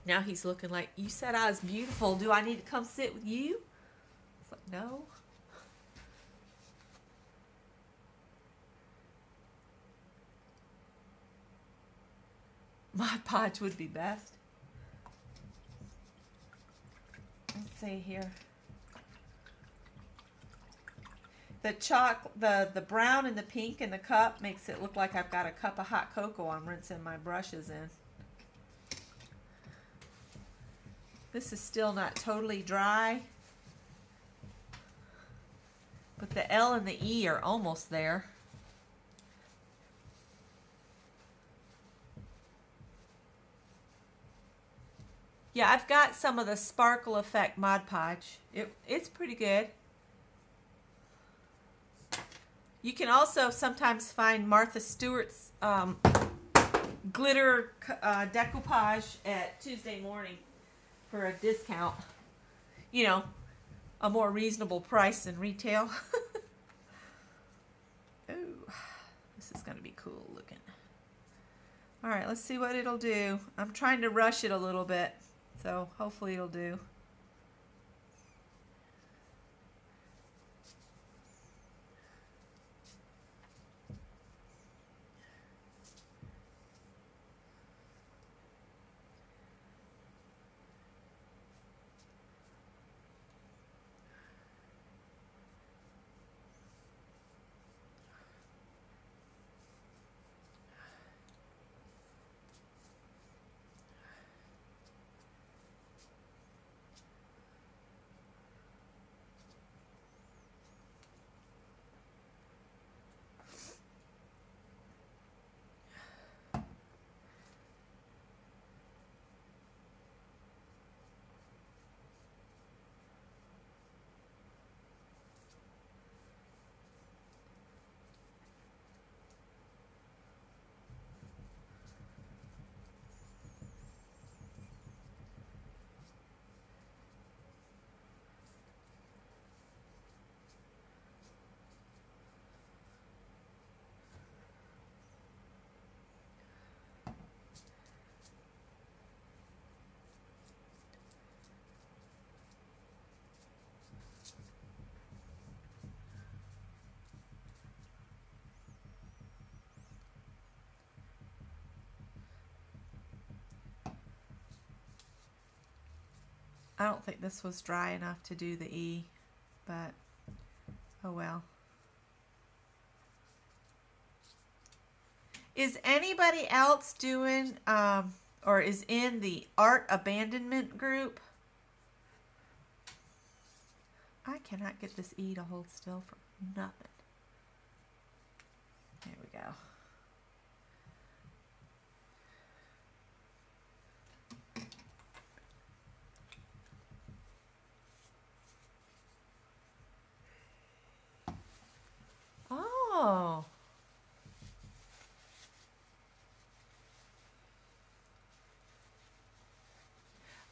Now he's looking like, you said I was beautiful. Do I need to come sit with you? It's like, no. Mod Podge would be best. Let's see here. The brown and the pink in the cup makes it look like I've got a cup of hot cocoa I'm rinsing my brushes in. This is still not totally dry, but the L and the E are almost there. Yeah, I've got some of the Sparkle Effect Mod Podge. It's pretty good. You can also sometimes find Martha Stewart's glitter decoupage at Tuesday Morning for a discount. You know, a more reasonable price than retail. Oh, this is going to be cool looking. All right, let's see what it'll do. I'm trying to rush it a little bit, so hopefully it'll do. I don't think this was dry enough to do the E, but oh well. Is anybody else doing or is in the art abandonment group? I cannot get this E to hold still for nothing. There we go. Oh.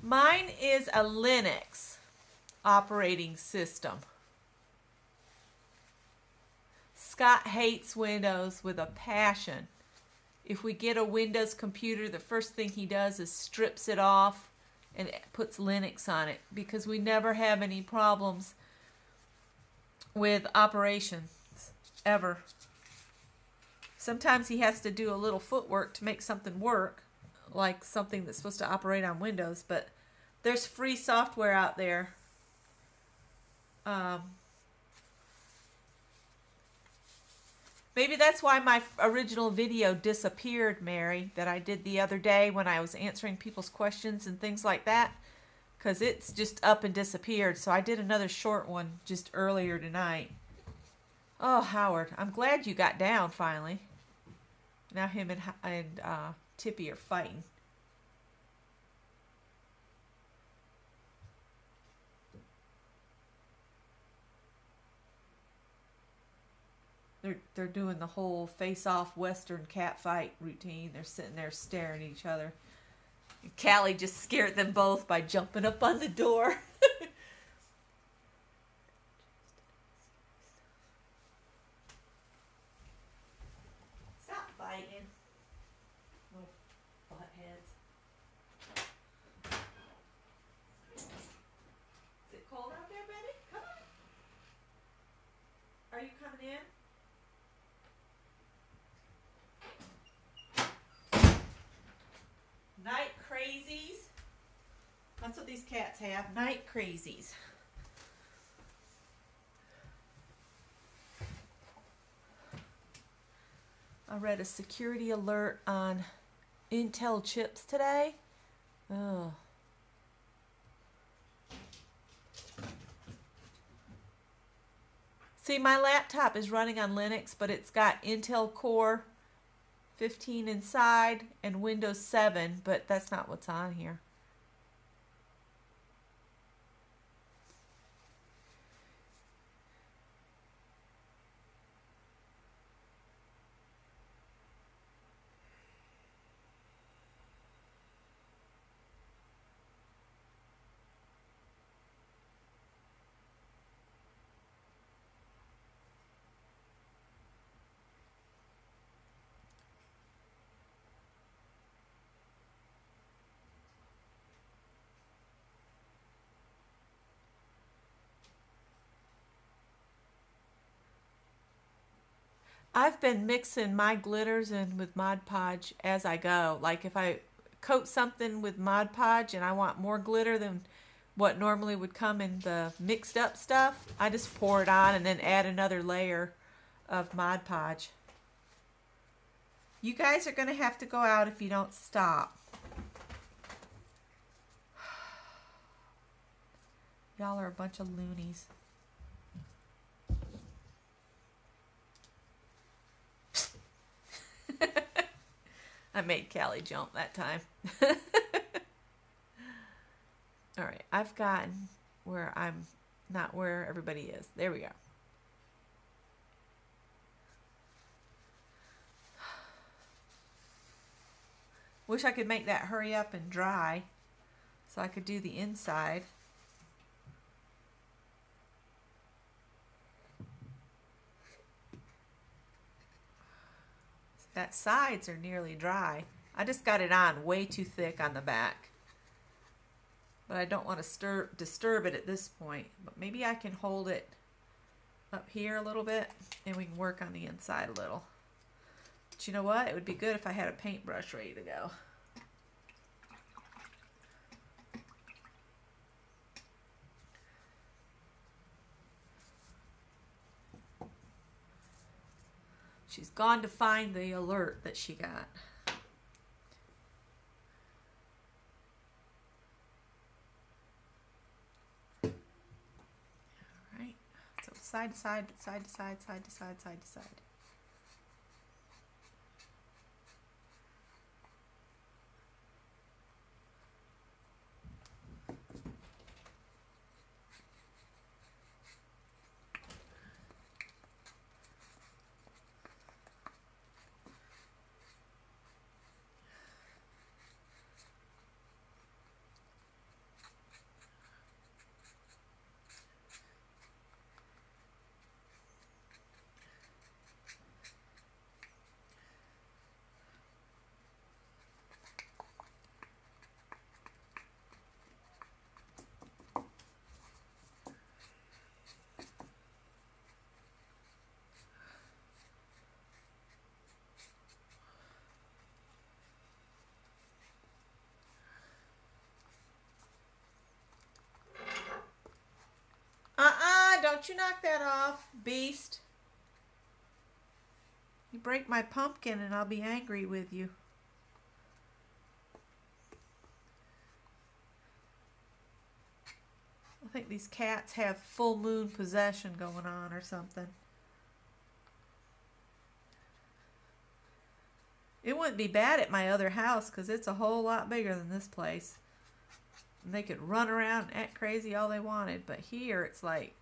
Mine is a Linux operating system. Scott hates Windows with a passion. If we get a Windows computer, the first thing he does is strips it off and puts Linux on it because we never have any problems with operations, ever. Sometimes he has to do a little footwork to make something work, like something that's supposed to operate on Windows, but there's free software out there. Maybe that's why my original video disappeared, Mary, that I did the other day when I was answering people's questions and things like that, because it's just up and disappeared. So I did another short one just earlier tonight. Oh, Howard, I'm glad you got down finally. Now him and Tippy are fighting. They're doing the whole face-off Western cat fight routine. They're sitting there staring at each other. And Callie just scared them both by jumping up on the door. Stop fighting. Little buttheads. Is it cold out there, baby? Come on. Are you coming in? Night crazies. That's what these cats have. Night crazies. I read a security alert on Intel chips today. Oh. See, my laptop is running on Linux, but it's got Intel Core 15 inside and Windows 7, but that's not what's on here. I've been mixing my glitters in with Mod Podge as I go. Like if I coat something with Mod Podge and I want more glitter than what normally would come in the mixed up stuff, I just pour it on and then add another layer of Mod Podge. You guys are going to have to go out if you don't stop. Y'all are a bunch of loonies. I made Callie jump that time. All right, I've gotten where I'm not where everybody is. There we go. Wish I could make that hurry up and dry so I could do the inside. That sides are nearly dry. I just got it on way too thick on the back. But I don't want to disturb it at this point. But maybe I can hold it up here a little bit and we can work on the inside a little. But you know what? It would be good if I had a paintbrush ready to go. She's gone to find the alert that she got. All right. So side to side, side to side, side to side, side to side. Don't you knock that off, beast. You break my pumpkin and I'll be angry with you. I think these cats have full moon possession going on or something. It wouldn't be bad at my other house because it's a whole lot bigger than this place. And they could run around and act crazy all they wanted. But here it's like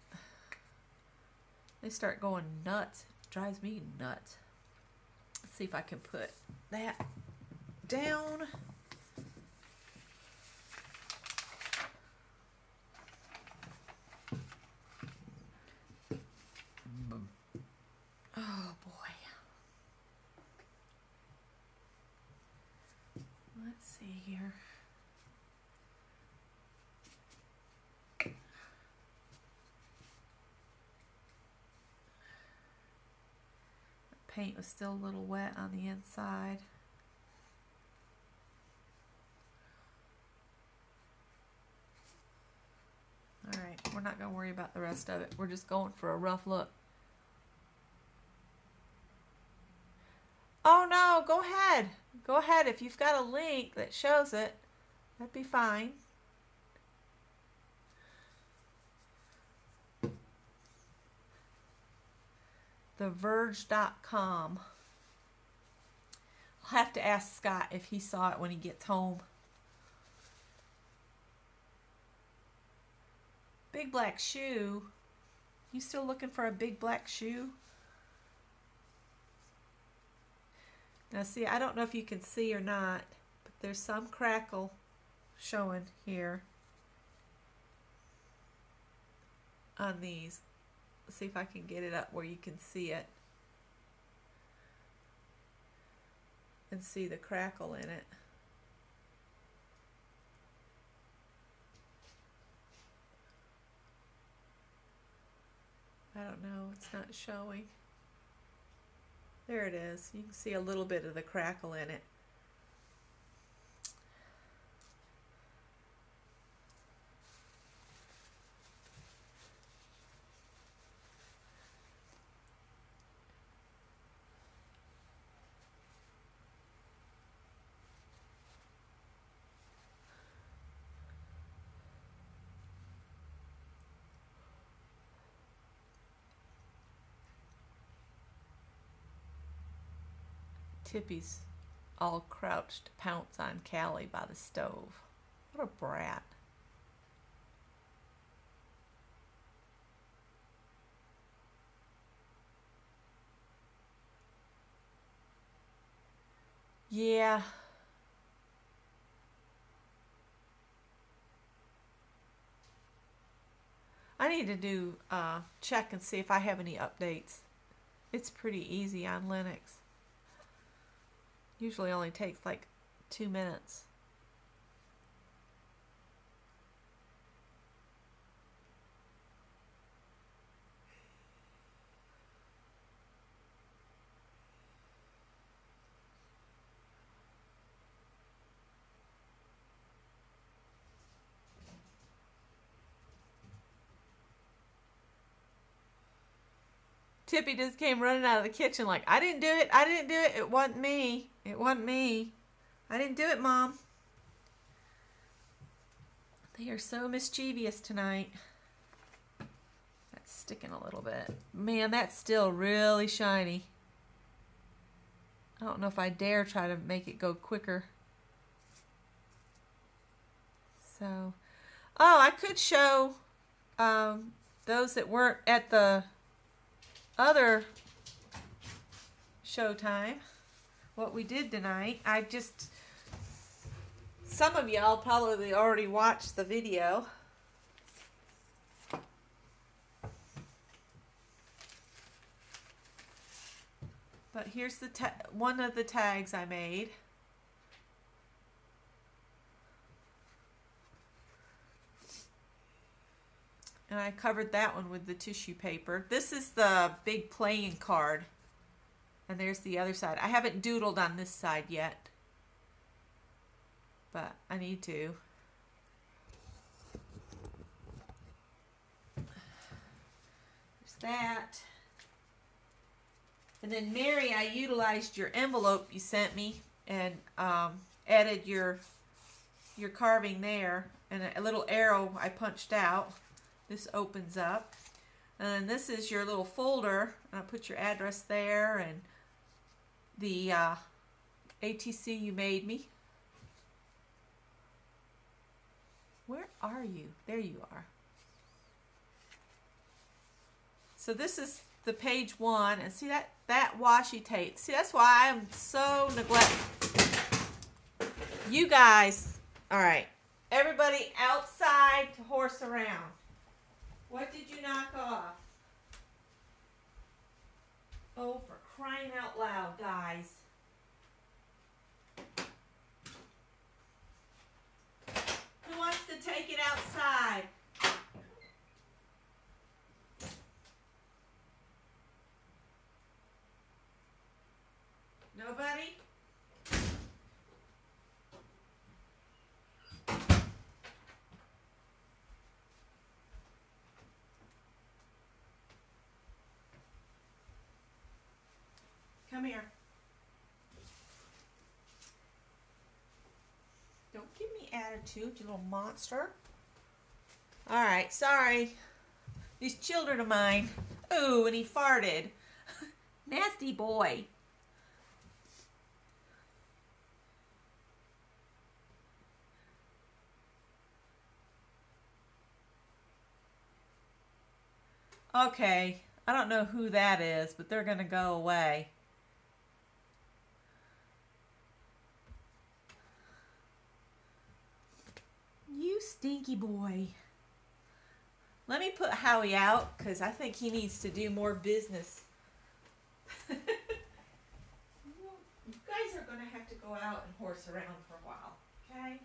they start going nuts. It drives me nuts. Let's see if I can put that down. Oh boy. Let's see here. Paint was still a little wet on the inside. Alright, we're not going to worry about the rest of it. We're just going for a rough look. Oh no, go ahead. Go ahead. If you've got a link that shows it, that'd be fine. TheVerge.com. I'll have to ask Scott if he saw it when he gets home. Big black shoe. You still looking for a big black shoe? Now see, I don't know if you can see or not, but there's some crackle showing here on these. Let's see if I can get it up where you can see it and see the crackle in it. I don't know, it's not showing. There it is. You can see a little bit of the crackle in it. Tippy's all crouched to pounce on Callie by the stove. What a brat. Yeah. I need to do check and see if I have any updates. It's pretty easy on Linux. Usually only takes like 2 minutes. Tippy just came running out of the kitchen like, I didn't do it. I didn't do it. It wasn't me. It wasn't me. I didn't do it, Mom. They are so mischievous tonight. That's sticking a little bit. Man, that's still really shiny. I don't know if I dare try to make it go quicker. So, oh, I could show those that weren't at the other showtime what we did tonight. Some of y'all probably already watched the video. But here's the one of the tags I made. And I covered that one with the tissue paper. This is the big playing card. And there's the other side. I haven't doodled on this side yet. But I need to. There's that. And then Mary, I utilized your envelope you sent me and added your carving there. And a little arrow I punched out. This opens up. And then this is your little folder. And I put your address there and the ATC you made me. Where are you? There you are. So this is the page 1 and see that washi tape. See, that's why I'm so neglectful. You guys, all right, everybody outside to horse around. What did you knock off? Oh, for crying out loud, guys. Who wants to take it outside? Nobody? Come here. Don't give me attitude, you little monster. All right, sorry. These children of mine. Ooh, and he farted. Nasty boy. Okay, I don't know who that is, but they're going to go away. You stinky boy. Let me put Howie out because I think he needs to do more business. You guys are going to have to go out and horse around for a while, okay?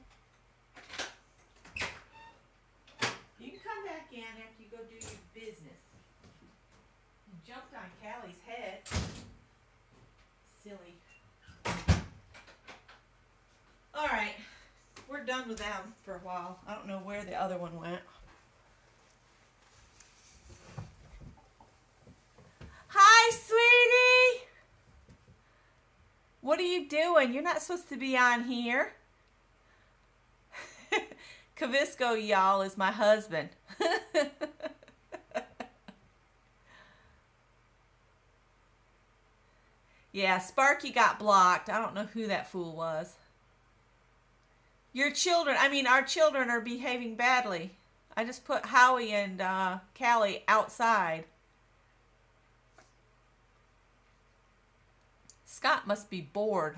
You can come back in after you go do your business. You jumped on Callie's head. Silly. All right. We're done with them for a while. I don't know where the other one went. Hi, sweetie. What are you doing? You're not supposed to be on here. Kavisco, y'all, is my husband. Yeah, Sparky got blocked. I don't know who that fool was. Our children are behaving badly. I just put Howie and Callie outside. Scott must be bored.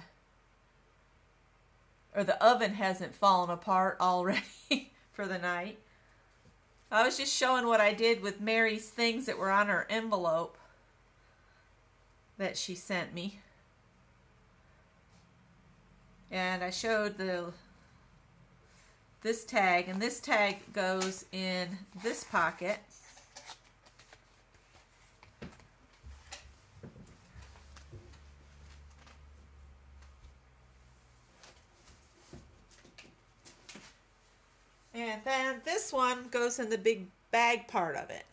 Or the oven hasn't fallen apart already for the night. I was just showing what I did with Mary's things that were on her envelope that she sent me. And I showed this tag, and this tag goes in this pocket. And then this one goes in the big bag part of it.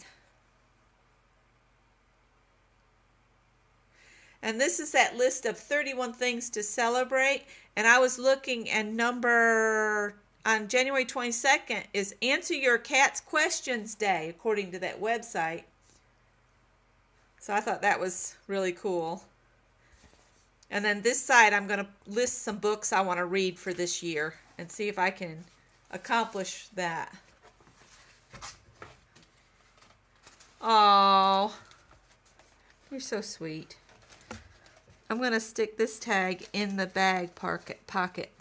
And this is that list of 31 things to celebrate. And I was looking, and number on January 22nd is Answer Your Cat's Questions Day, according to that website. So I thought that was really cool. And then this side, I'm going to list some books I want to read for this year and see if I can accomplish that. Oh, you're so sweet. I'm going to stick this tag in the bag pocket.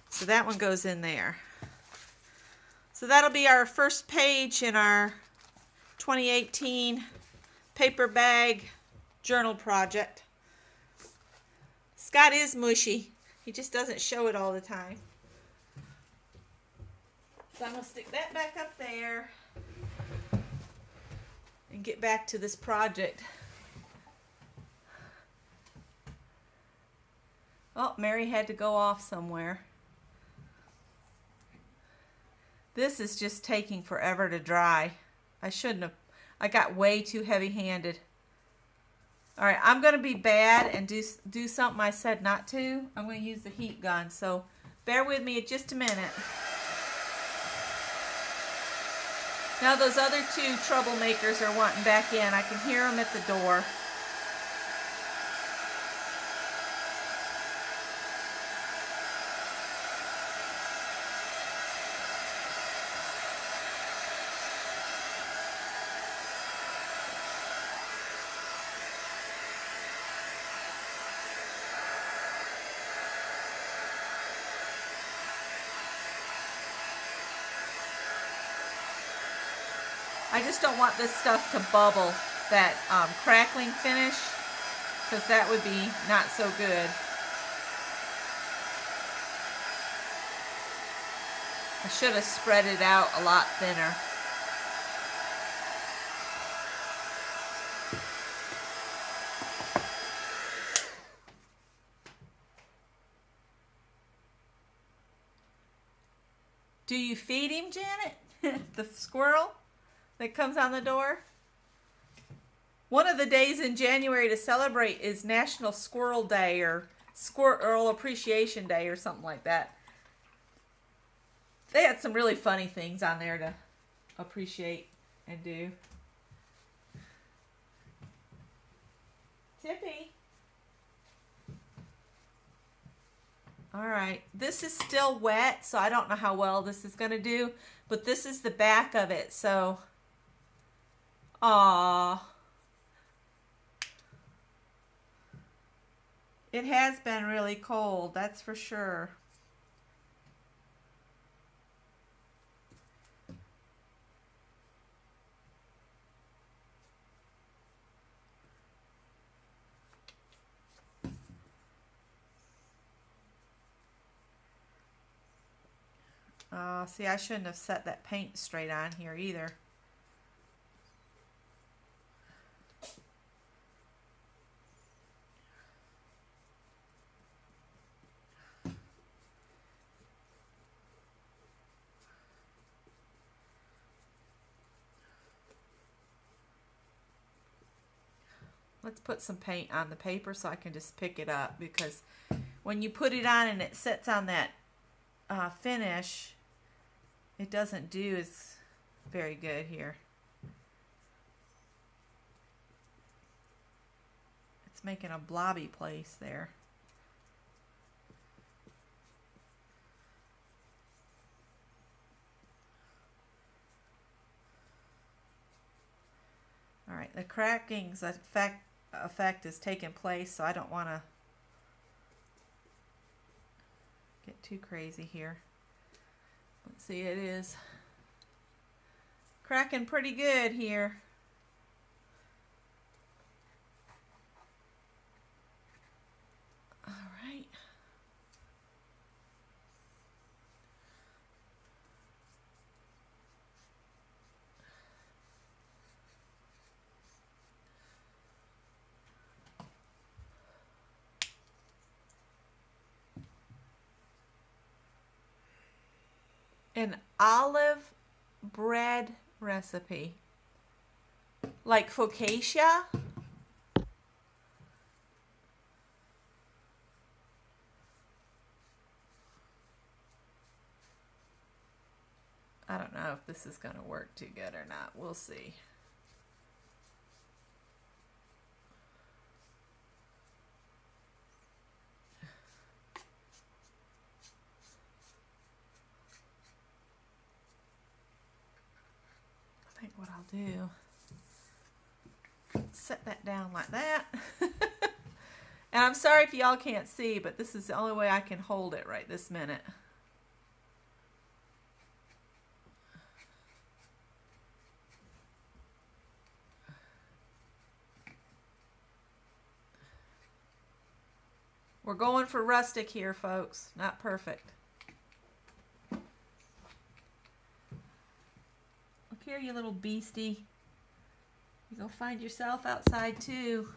So that one goes in there. So that'll be our first page in our 2018 paper bag journal project. Scott is mushy. He just doesn't show it all the time. So I'm going to stick that back up there and get back to this project. Oh, Mary had to go off somewhere. This is just taking forever to dry. I shouldn't have. I got way too heavy-handed. All right, I'm going to be bad and do something I said not to. I'm going to use the heat gun, so bear with me just a minute. Now those other two troublemakers are wanting back in. I can hear them at the door. I just don't want this stuff to bubble, that crackling finish, because that would be not so good. I should have spread it out a lot thinner. Do you feed him, Janet? The squirrel that comes on the door? One of the days in January to celebrate is National Squirrel Day or Squirrel Appreciation Day or something like that. They had some really funny things on there to appreciate and do. Tippy. All right, this is still wet, so I don't know how well this is going to do, but this is the back of it, so, aww. It has been really cold, that's for sure. See, I shouldn't have set that paint straight on here either. Let's put some paint on the paper so I can just pick it up, because when you put it on and it sits on that finish, it doesn't do as very good here. It's making a blobby place there. All right, the cracking's effect is taking place, so I don't want to get too crazy here. Let's see, it is cracking pretty good here. All right. An olive bread recipe, like focaccia. I don't know if this is going to work too good or not. We'll see. I think what I'll do, set that down like that. And I'm sorry if y'all can't see, but this is the only way I can hold it right this minute. We're going for rustic here, folks, not perfect. Here, you little beastie. You go find yourself outside too.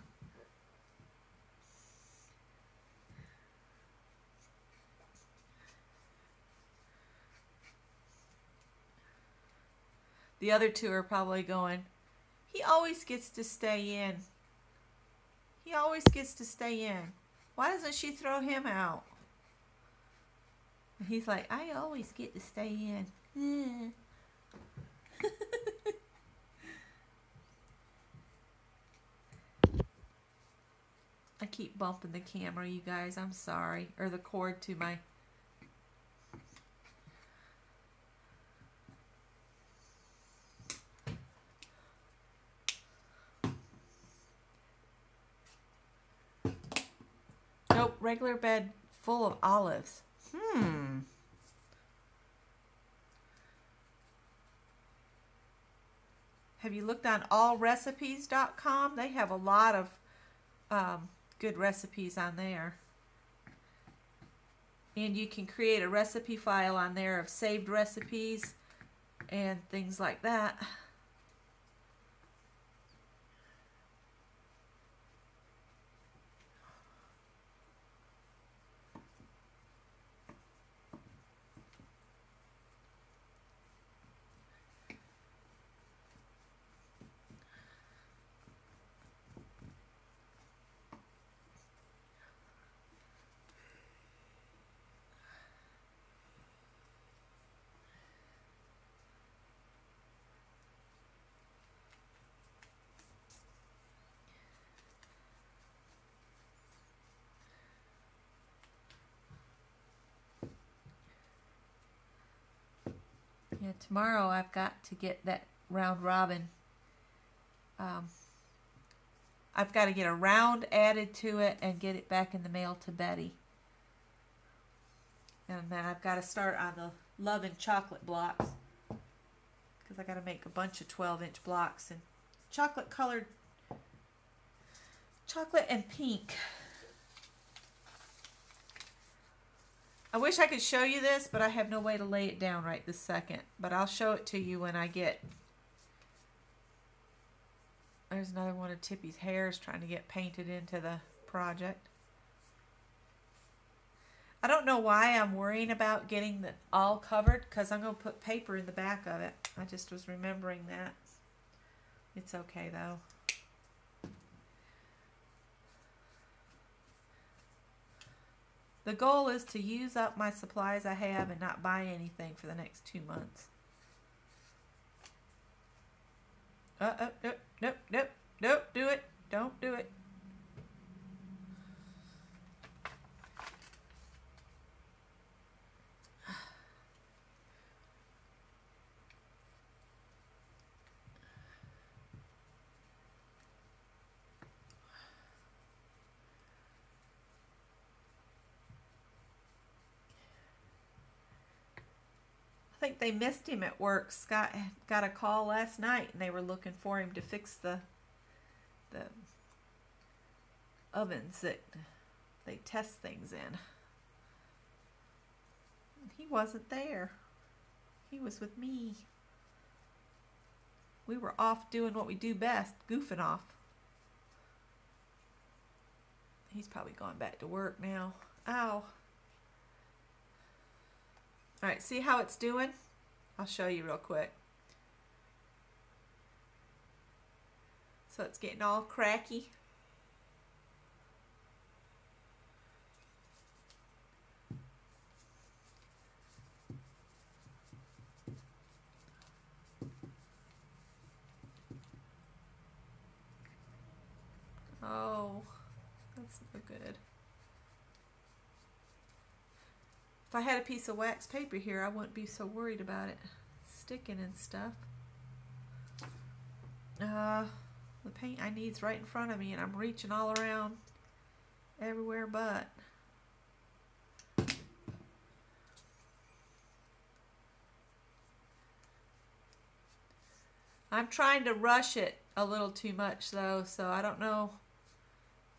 The other two are probably going, he always gets to stay in. He always gets to stay in. Why doesn't she throw him out? And he's like, I always get to stay in. I keep bumping the camera, you guys. I'm sorry. Or the cord to my... Nope, regular bed full of olives. Have you looked on allrecipes.com? They have a lot of good recipes on there. And you can create a recipe file on there of saved recipes and things like that. Yeah, tomorrow I've got to get that round robin. I've got to get a round added to it and get it back in the mail to Betty. And then I've got to start on the Love and Chocolate blocks, because I got to make a bunch of 12-inch blocks and chocolate colored, chocolate and pink. I wish I could show you this, but I have no way to lay it down right this second. But I'll show it to you when I get... There's another one of Tippy's hairs trying to get painted into the project. I don't know why I'm worrying about getting it all covered, because I'm going to put paper in the back of it. I just was remembering that. It's okay, though. The goal is to use up my supplies I have and not buy anything for the next 2 months. Nope, do it. Don't do it. I think they missed him at work. Scott got a call last night, and they were looking for him to fix the ovens that they test things in. He wasn't there. He was with me. We were off doing what we do best, goofing off. He's probably going back to work now. Ow. Alright, see how it's doing? I'll show you real quick. So it's getting all cracky. Oh, that's no good. If I had a piece of wax paper here, I wouldn't be so worried about it sticking and stuff. The paint I need is right in front of me, and I'm reaching all around everywhere but. I'm trying to rush it a little too much though, so I don't know.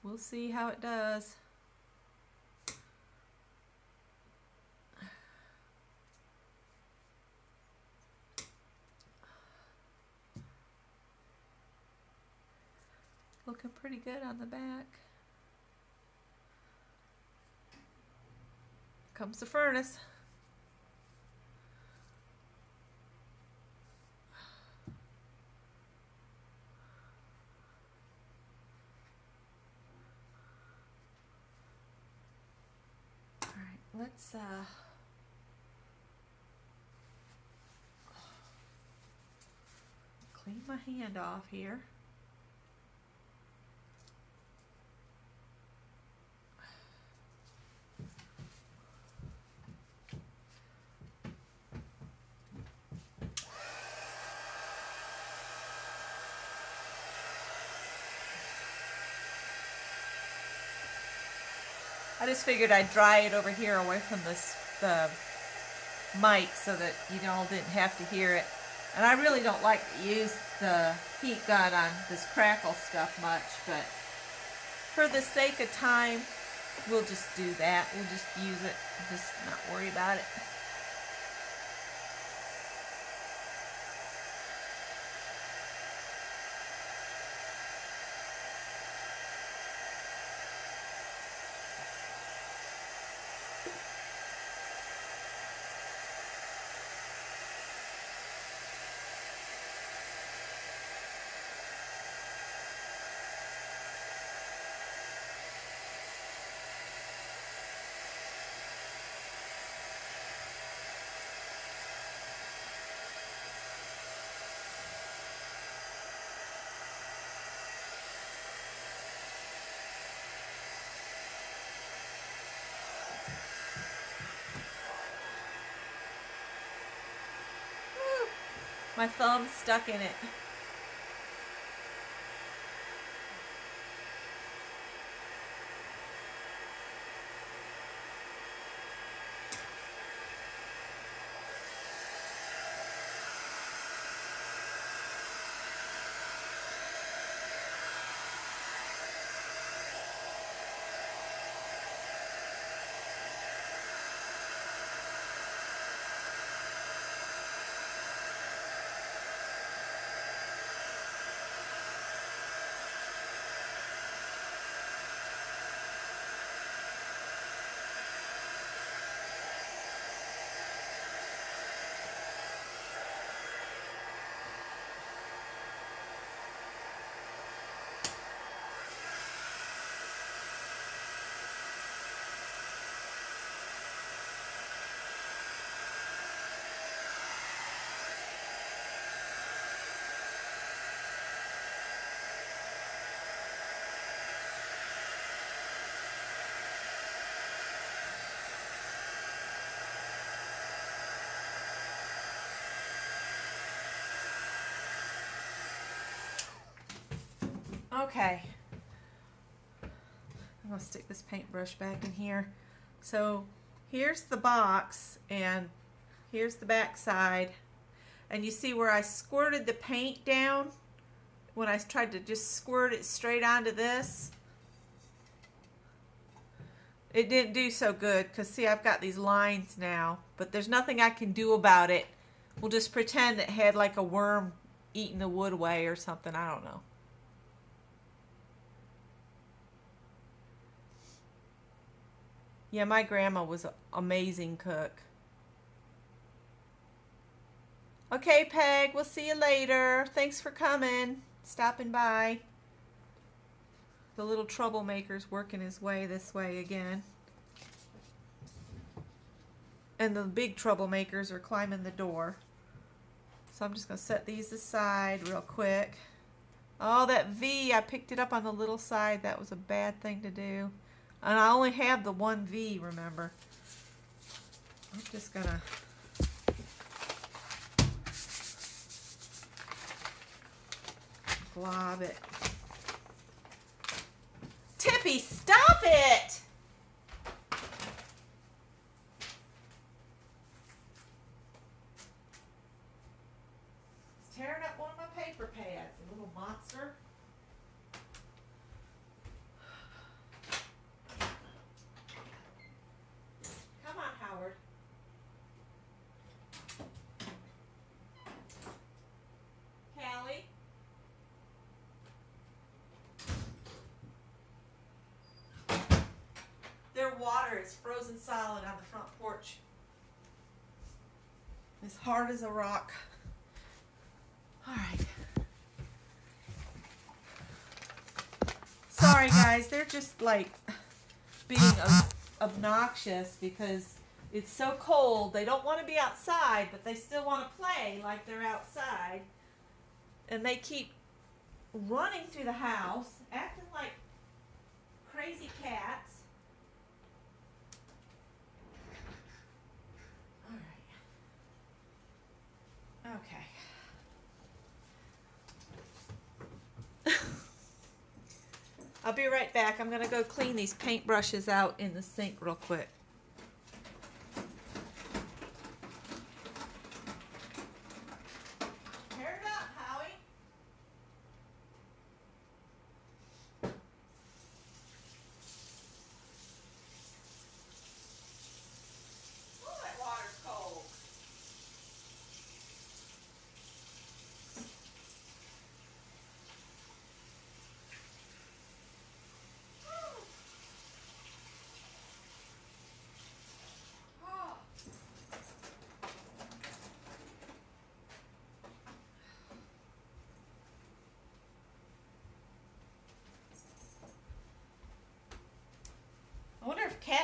We'll see how it does. Looking pretty good on the back. Comes the furnace. All right, let's clean my hand off here. I just figured I'd dry it over here away from the mic so that you all didn't have to hear it. And I really don't like to use the heat gun on this crackle stuff much, but for the sake of time, we'll just do that. We'll just use it, just not worry about it. My thumb's stuck in it. Okay, I'm gonna stick this paintbrush back in here. So here's the box and here's the back side, and you see where I squirted the paint down when I tried to just squirt it straight onto this. It didn't do so good because see, I've got these lines now, but there's nothing I can do about it. We'll just pretend it had like a worm eating the wood away or something. I don't know. Yeah, my grandma was an amazing cook. Okay, Peg, we'll see you later. Thanks for coming, stopping by. The little troublemaker's working his way this way again. And the big troublemakers are climbing the door. So I'm just going to set these aside real quick. Oh, that V, I picked it up on the little side. That was a bad thing to do. And I only have the one V, remember. I'm just gonna glob it. Tippy, stop it! It's tearing up one of my paper pads, a little monster. Howard. Callie. Their water is frozen solid on the front porch. As hard as a rock. All right. Sorry guys, they're just like being obnoxious because it's so cold. They don't want to be outside, but they still want to play like they're outside. And they keep running through the house, acting like crazy cats. All right. Okay. I'll be right back. I'm going to go clean these paintbrushes out in the sink real quick.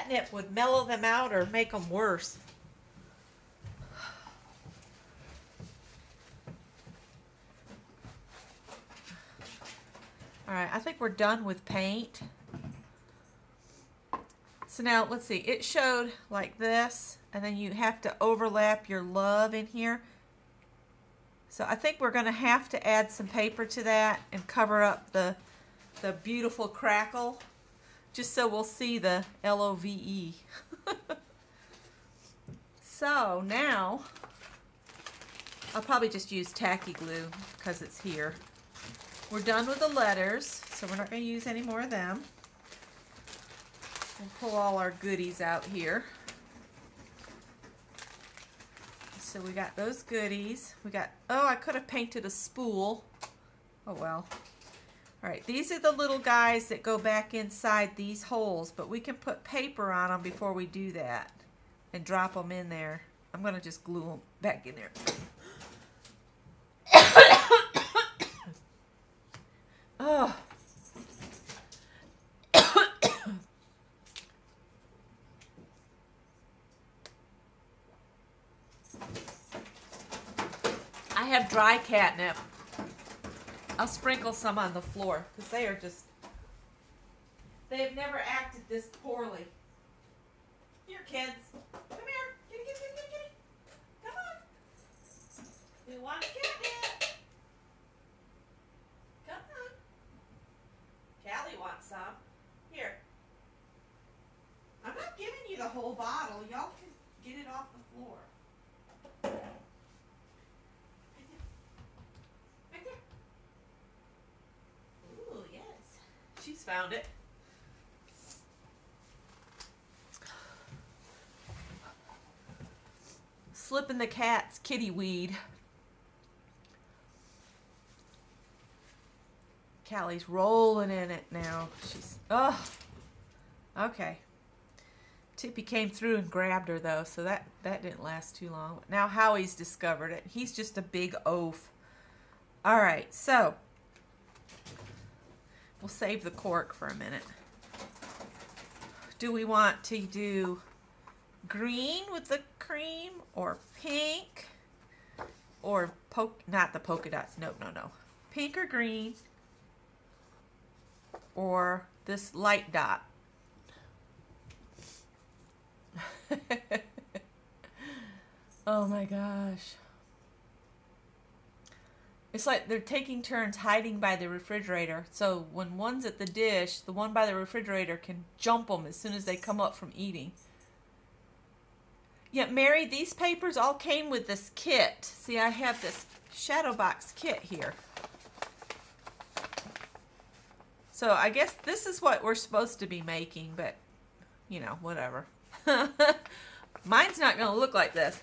catnip would mellow them out or make them worse. All right, I think we're done with paint. So now, let's see. It showed like this, and then you have to overlap your love in here. So I think we're going to have to add some paper to that and cover up the beautiful crackle, just so we'll see the L-O-V-E. So now, I'll probably just use tacky glue because it's here. We're done with the letters, so we're not going to use any more of them. We'll pull all our goodies out here. So we got those goodies. We got, oh, I could have painted a spool. Oh well. All right, these are the little guys that go back inside these holes, but we can put paper on them before we do that and drop them in there. I'm going to just glue them back in there. Oh. I have dry catnip. I'll sprinkle some on the floor because they are just, they have never acted this poorly. Here, kids. Come here. Kitty, kitty, kitty, kitty, kitty. Come on. We want catnip. Come on. Callie wants some. Here. I'm not giving you the whole bottle. Y'all can get it off the floor. Right there. Ooh, yes. She's found it. Slipping the cat's kitty weed. Callie's rolling in it now. She's, oh, okay. Tippy came through and grabbed her though, so that didn't last too long. Now Howie's discovered it. He's just a big oaf. All right, so we'll save the cork for a minute. Do we want to do green with the cream or pink or not the polka dots? No. Pink or green or this light dot? Oh my gosh. It's like they're taking turns hiding by the refrigerator. So when one's at the dish, the one by the refrigerator can jump them as soon as they come up from eating. Yeah, Mary, these papers all came with this kit. See, I have this shadow box kit here. So I guess this is what we're supposed to be making, but, you know, whatever. Mine's not going to look like this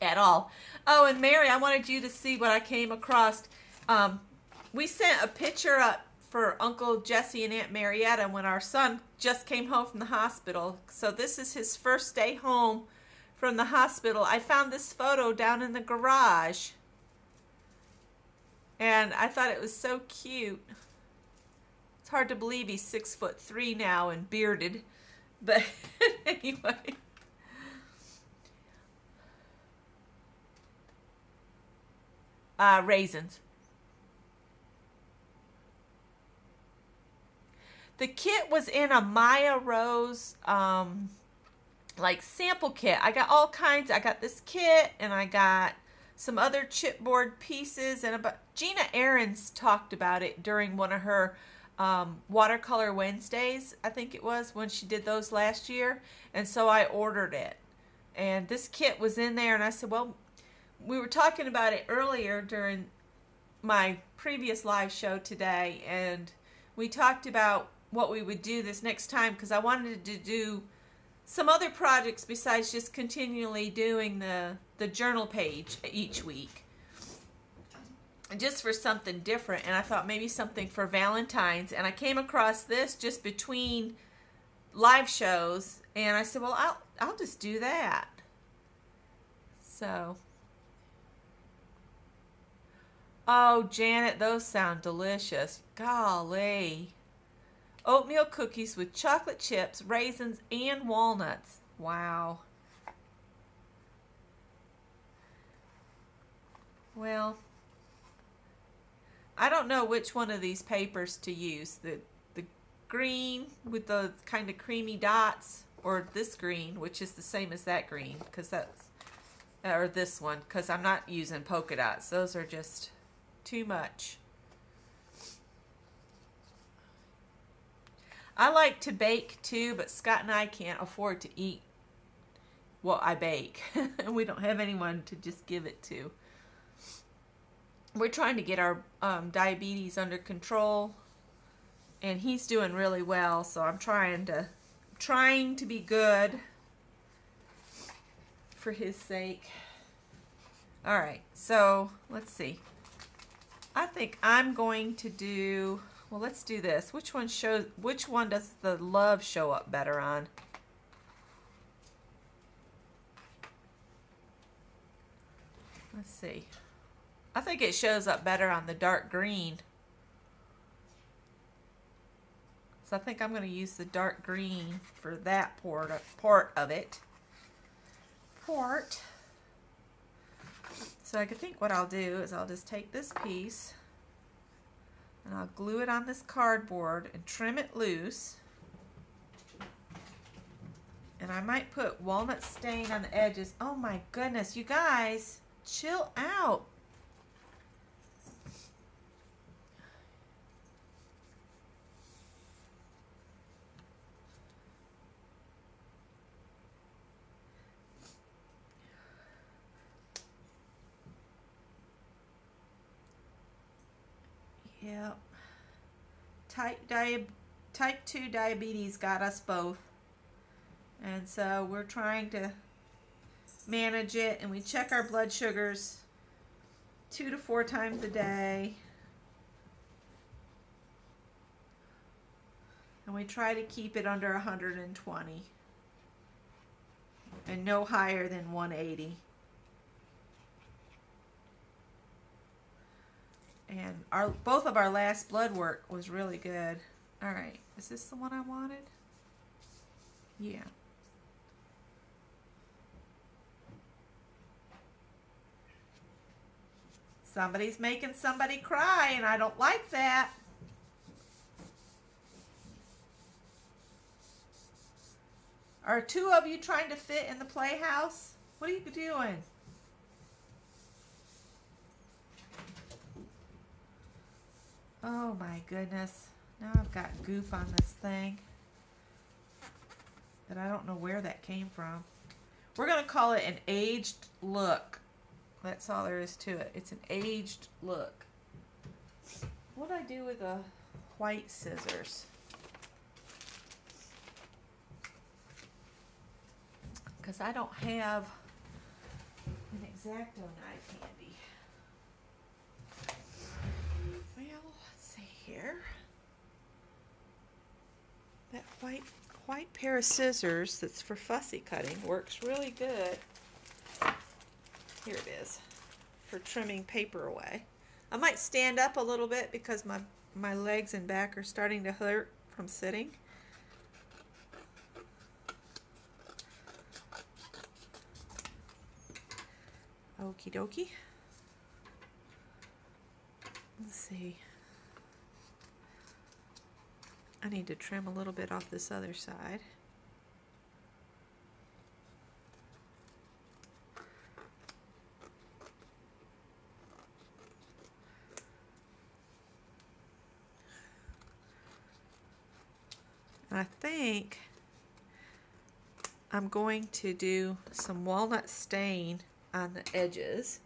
at all. Oh, and Mary, I wanted you to see what I came across. We sent a picture up for Uncle Jesse and Aunt Marietta when our son just came home from the hospital. So this is his first day home from the hospital. I found this photo down in the garage. And I thought it was so cute. It's hard to believe he's 6'3" now and bearded. But anyway. Raisins. The kit was in a Maya Rose like sample kit. I got all kinds. I got this kit and I got some other chipboard pieces and Gina Ahrens talked about it during one of her Watercolor Wednesdays, I think it was, when she did those last year. And so I ordered it. And this kit was in there and I said, well, we were talking about it earlier during my previous live show today, and we talked about what we would do this next time because I wanted to do some other projects besides just continually doing the journal page each week. Just for something different, and I thought maybe something for Valentine's, and I came across this just between live shows, and I said, well, I'll just do that. So, oh, Janet, those sound delicious. Golly. oatmeal cookies with chocolate chips, raisins, and walnuts. Wow. Well, I don't know which one of these papers to use. The green with the kind of creamy dots, or this green, which is the same as that green, because that's, or this one, because I'm not using polka dots. Those are just too much. I like to bake too, but Scott and I can't afford to eat what I bake. And we don't have anyone to just give it to. We're trying to get our diabetes under control, and he's doing really well, so I'm trying to be good for his sake. All right, so let's see. I think I'm going to do, well, let's do this. Which one does the love show up better on? Let's see. I think it shows up better on the dark green. So I think I'm going to use the dark green for that part of it. So I think what I'll do is I'll just take this piece and I'll glue it on this cardboard and trim it loose. And I might put walnut stain on the edges. Oh my goodness, you guys, chill out. Yep. Type 2 diabetes got us both. And so we're trying to manage it, and we check our blood sugars 2 to 4 times a day. And we try to keep it under 120 and no higher than 180. And both of our last blood work was really good. All right, is this the one I wanted? Yeah. Somebody's making somebody cry, and I don't like that. Are 2 of you trying to fit in the playhouse? What are you doing? Oh my goodness. Now I've got goop on this thing. But I don't know where that came from. We're going to call it an aged look. That's all there is to it. It's an aged look. What do I do with the white scissors? Because I don't have an X-Acto knife handy. Well, let's see here. That white pair of scissors that's for fussy cutting works really good. Here it is, for trimming paper away. I might stand up a little bit because my legs and back are starting to hurt from sitting. Okie dokie. Let's see. I need to trim a little bit off this other side. I think I'm going to do some walnut stain on the edges.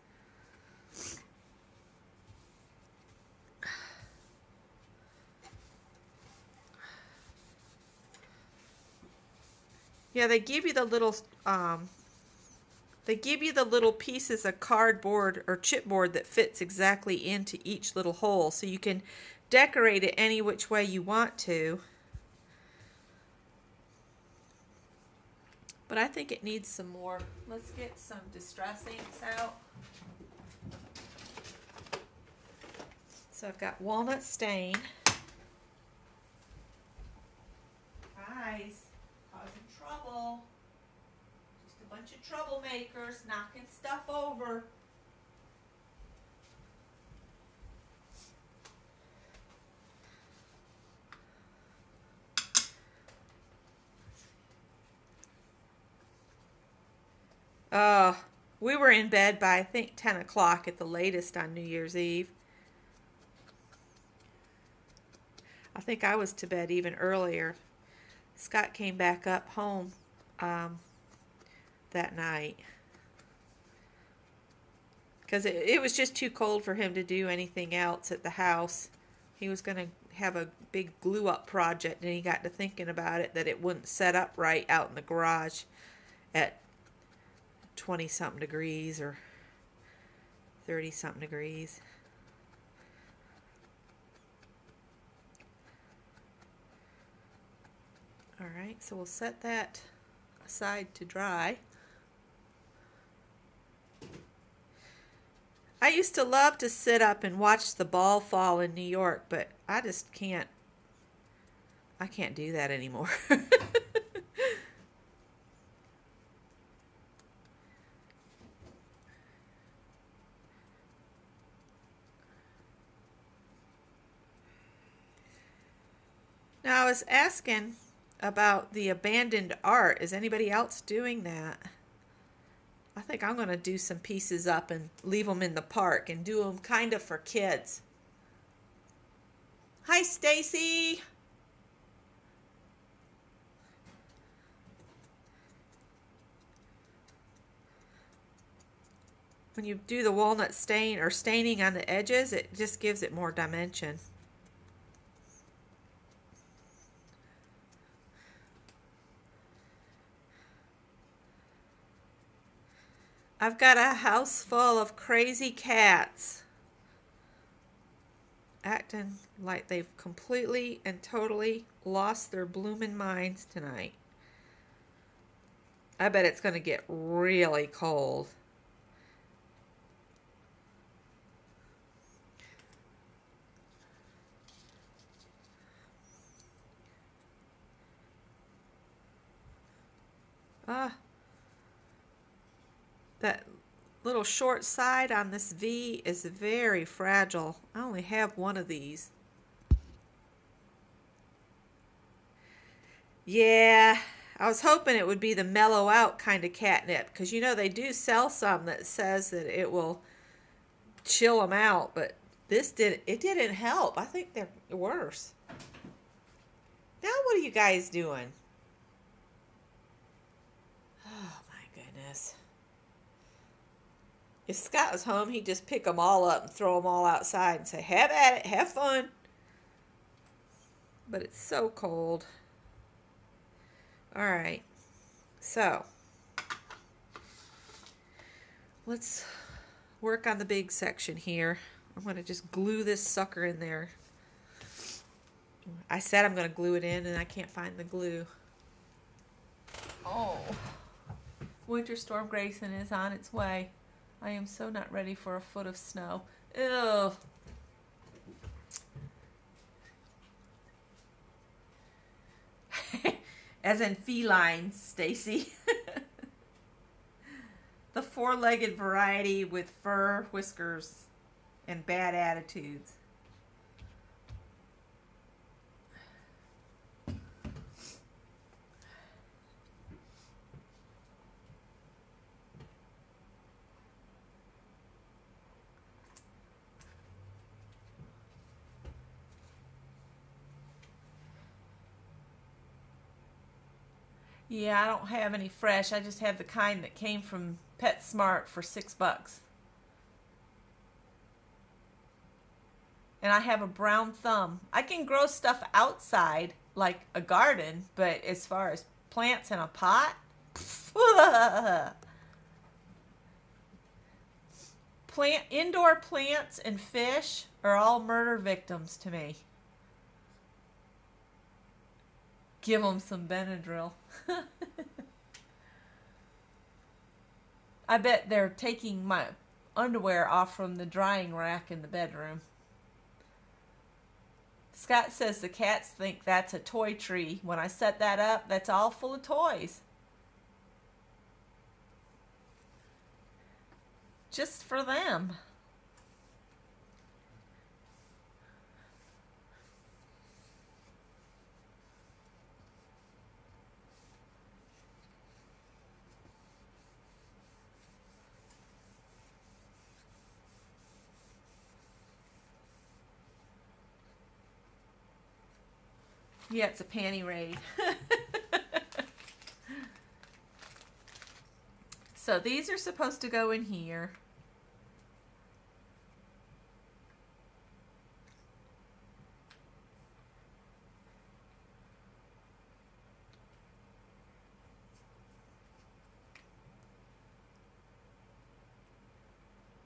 Yeah, they give you the little pieces of cardboard or chipboard that fits exactly into each little hole, so you can decorate it any which way you want to. But I think it needs some more. Let's get some Distress inks out. So I've got walnut stain. guys, causing trouble. Just a bunch of troublemakers knocking stuff over. We were in bed by, I think, 10 o'clock at the latest on New Year's Eve. I think I was to bed even earlier. Scott came back up home that night because it was just too cold for him to do anything else at the house. He was going to have a big glue up project, and he got to thinking about it, that it wouldn't set up right out in the garage at 20 something degrees or 30 something degrees. All right, so we'll set that aside to dry. I used to love to sit up and watch the ball fall in New York, but I just can't. I can't do that anymore. Now, I was asking about the abandoned art. Is anybody else doing that? I think I'm going to do some pieces up and leave them in the park and do them kind of for kids. Hi, Stacy. When you do the walnut stain or staining on the edges, it just gives it more dimension. I've got a house full of crazy cats acting like they've completely and totally lost their blooming minds tonight. I bet it's going to get really cold. That little short side on this V is very fragile. I only have one of these. Yeah, I was hoping it would be the mellow out kind of catnip, because you know they do sell some that says that it will chill them out, but it didn't help. I think they're worse. Now what are you guys doing? Oh my goodness. If Scott was home, he'd just pick them all up and throw them all outside and say, have at it, have fun. But it's so cold. All right, so let's work on the big section here. I'm going to just glue this sucker in there. I said I'm going to glue it in, and I can't find the glue. Oh, Winter Storm Grayson is on its way. I am so not ready for a foot of snow. Ew. As in felines, Stacy. The four-legged variety with fur, whiskers, and bad attitudes. Yeah, I don't have any fresh. I just have the kind that came from PetSmart for $6. And I have a brown thumb. I can grow stuff outside, like a garden, but as far as plants in a pot, indoor plants and fish are all murder victims to me. Give them some Benadryl. I bet they're taking my underwear off from the drying rack in the bedroom. Scott says the cats think that's a toy tree. When I set that up, that's all full of toys. Just for them. Yeah, it's a panty raid. So these are supposed to go in here.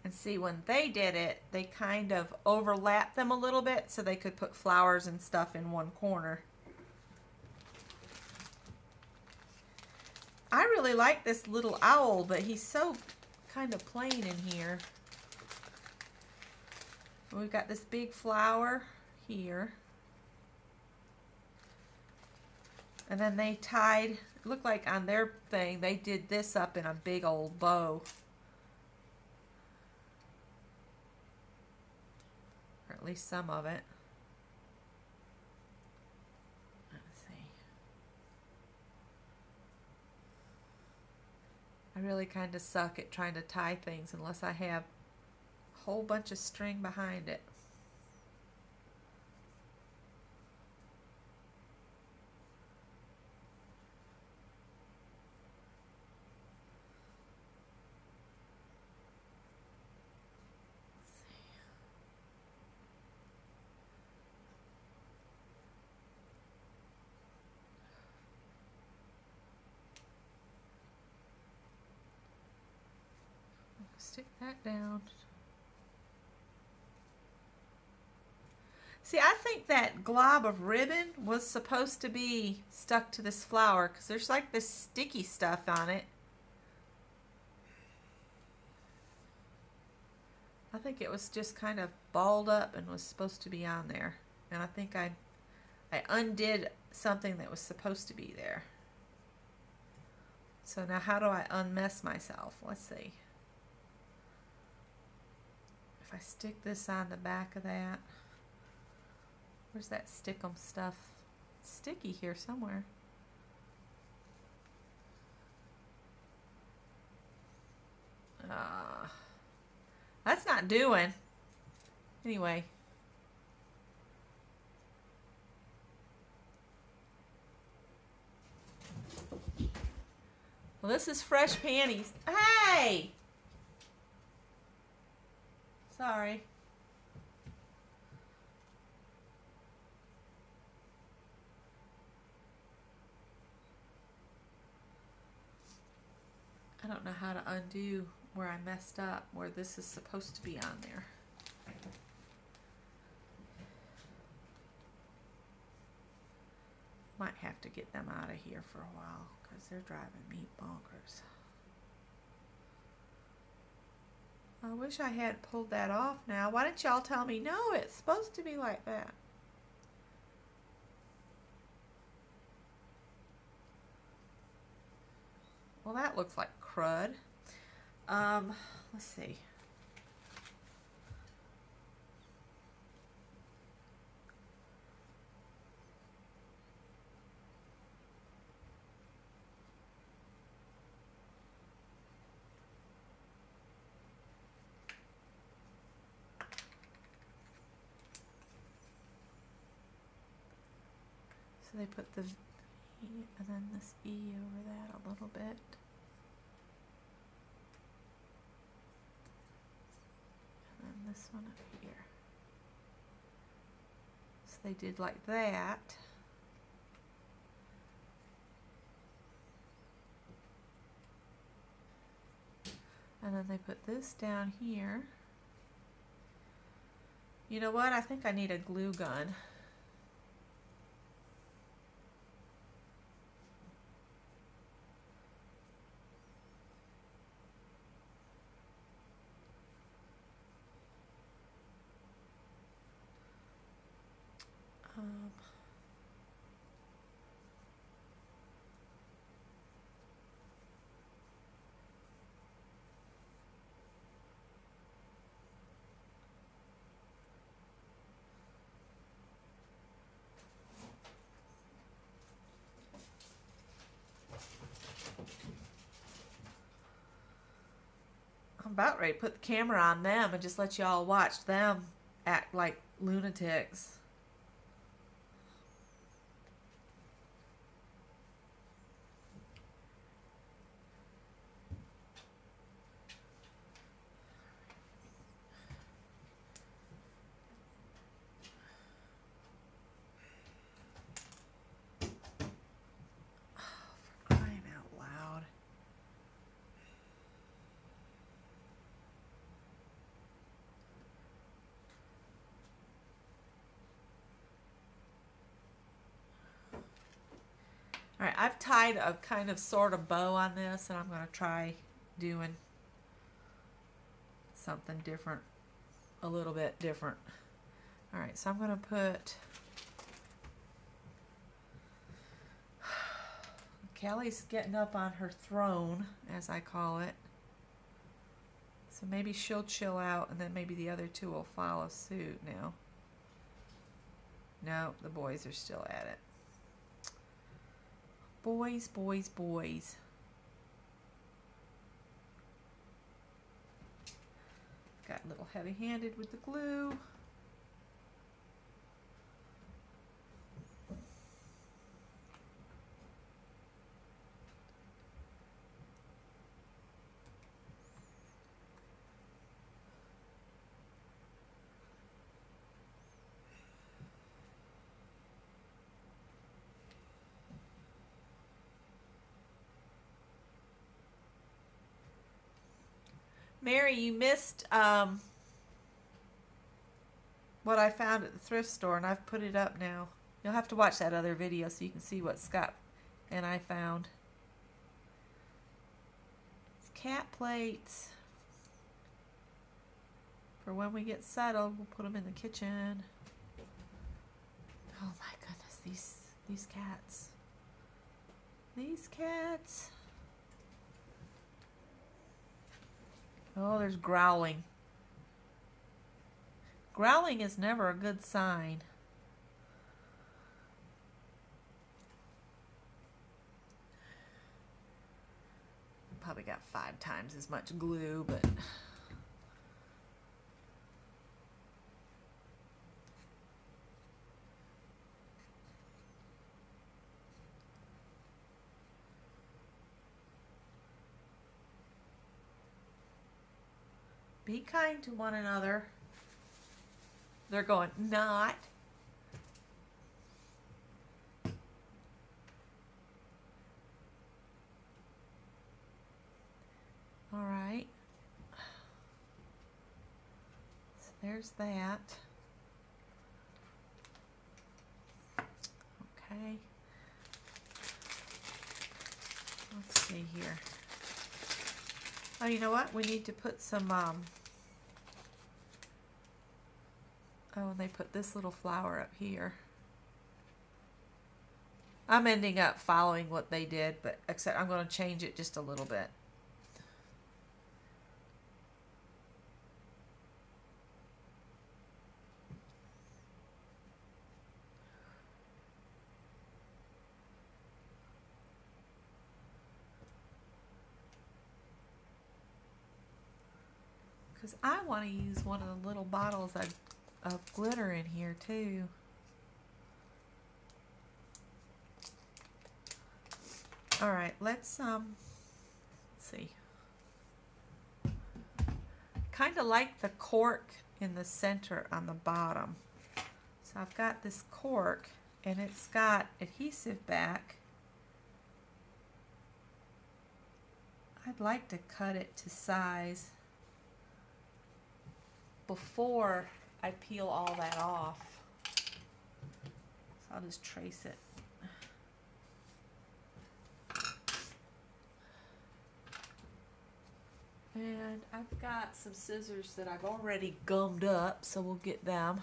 And see, when they did it, they kind of overlapped them a little bit so they could put flowers and stuff in one corner. I really like this little owl, but he's so kind of plain in here. We've got this big flower here. And then they tied, it looked like on their thing, they did this up in a big old bow. Or at least some of it. Let's see. I really kind of suck at trying to tie things unless I have a whole bunch of string behind it. Stick that down. See, I think that glob of ribbon was supposed to be stuck to this flower because there's like this sticky stuff on it. I think it was just kind of balled up and was supposed to be on there. And I think I undid something that was supposed to be there. So now how do I unmess myself? Let's see. If I stick this on the back of that, where's that stickum stuff? It's sticky here somewhere. That's not doing. Anyway. Well, this is fresh panties. Hey! Sorry. I don't know how to undo where I messed up, where this is supposed to be on there. Might have to get them out of here for a while because they're driving me bonkers. I wish I had pulled that off now. Why didn't y'all tell me, no, it's supposed to be like that? Well, that looks like crud. Let's see. So they put the V and then this E over that a little bit. This one up here. So they did like that. And then they put this down here. You know what? I think I need a glue gun. Um, I'm about ready to put the camera on them and just let y'all watch them act like lunatics. For crying out loud. All right, I've tied a kind of sort of bow on this, and I'm going to try doing something different, a little bit different. All right, so I'm going to put, Callie's getting up on her throne, as I call it. So maybe she'll chill out, and then maybe the other two will follow suit now. No, the boys are still at it. Boys, boys, boys. Got a little heavy-handed with the glue. Mary, you missed what I found at the thrift store, and I've put it up now. You'll have to watch that other video so you can see what Scott and I found. It's cat plates. For when we get settled, we'll put them in the kitchen. Oh my goodness, these cats. These cats. Oh, there's growling. Growling is never a good sign. Probably got 5 times as much glue, but be kind to one another. They're going, not. All right. So there's that. Okay. Let's see here. Oh, you know what? We need to put some, oh, and they put this little flower up here. I'm ending up following what they did, but except I'm going to change it just a little bit. Because I want to use one of the little bottles of glitter in here too. All right, let's see. Kind of like the cork in the center on the bottom. So I've got this cork and it's got adhesive back. I'd like to cut it to size before I peel all that off. So I'll just trace it. And I've got some scissors that I've already gummed up, so we'll get them.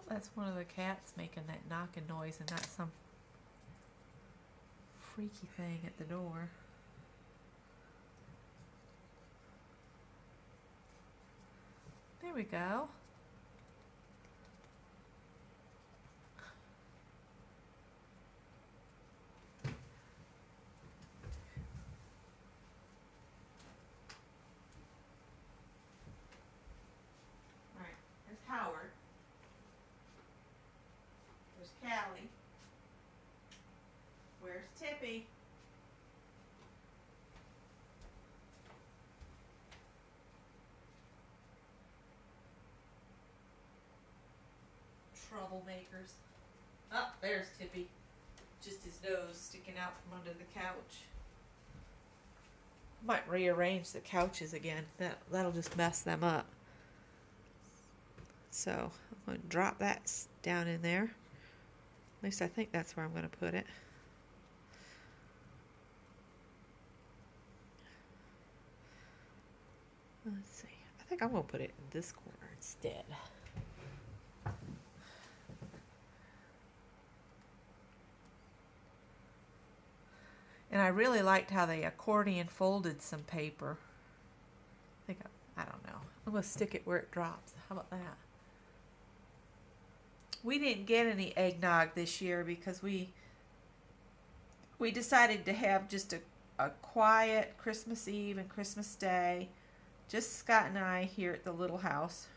That's one of the cats making that knocking noise and not some freaky thing at the door. There we go. Alright, there's Howard. There's Callie. Where's Tippy? Troublemakers. Oh, there's Tippy. Just his nose sticking out from under the couch. Might rearrange the couches again. That'll just mess them up. So I'm going to drop that down in there. At least I think that's where I'm going to put it. Let's see. I think I'm going to put it in this corner instead. And I really liked how they accordion folded some paper. I don't know. I'm going to stick it where it drops. How about that? We didn't get any eggnog this year because we decided to have just a quiet Christmas Eve and Christmas Day. Just Scott and I here at the little house.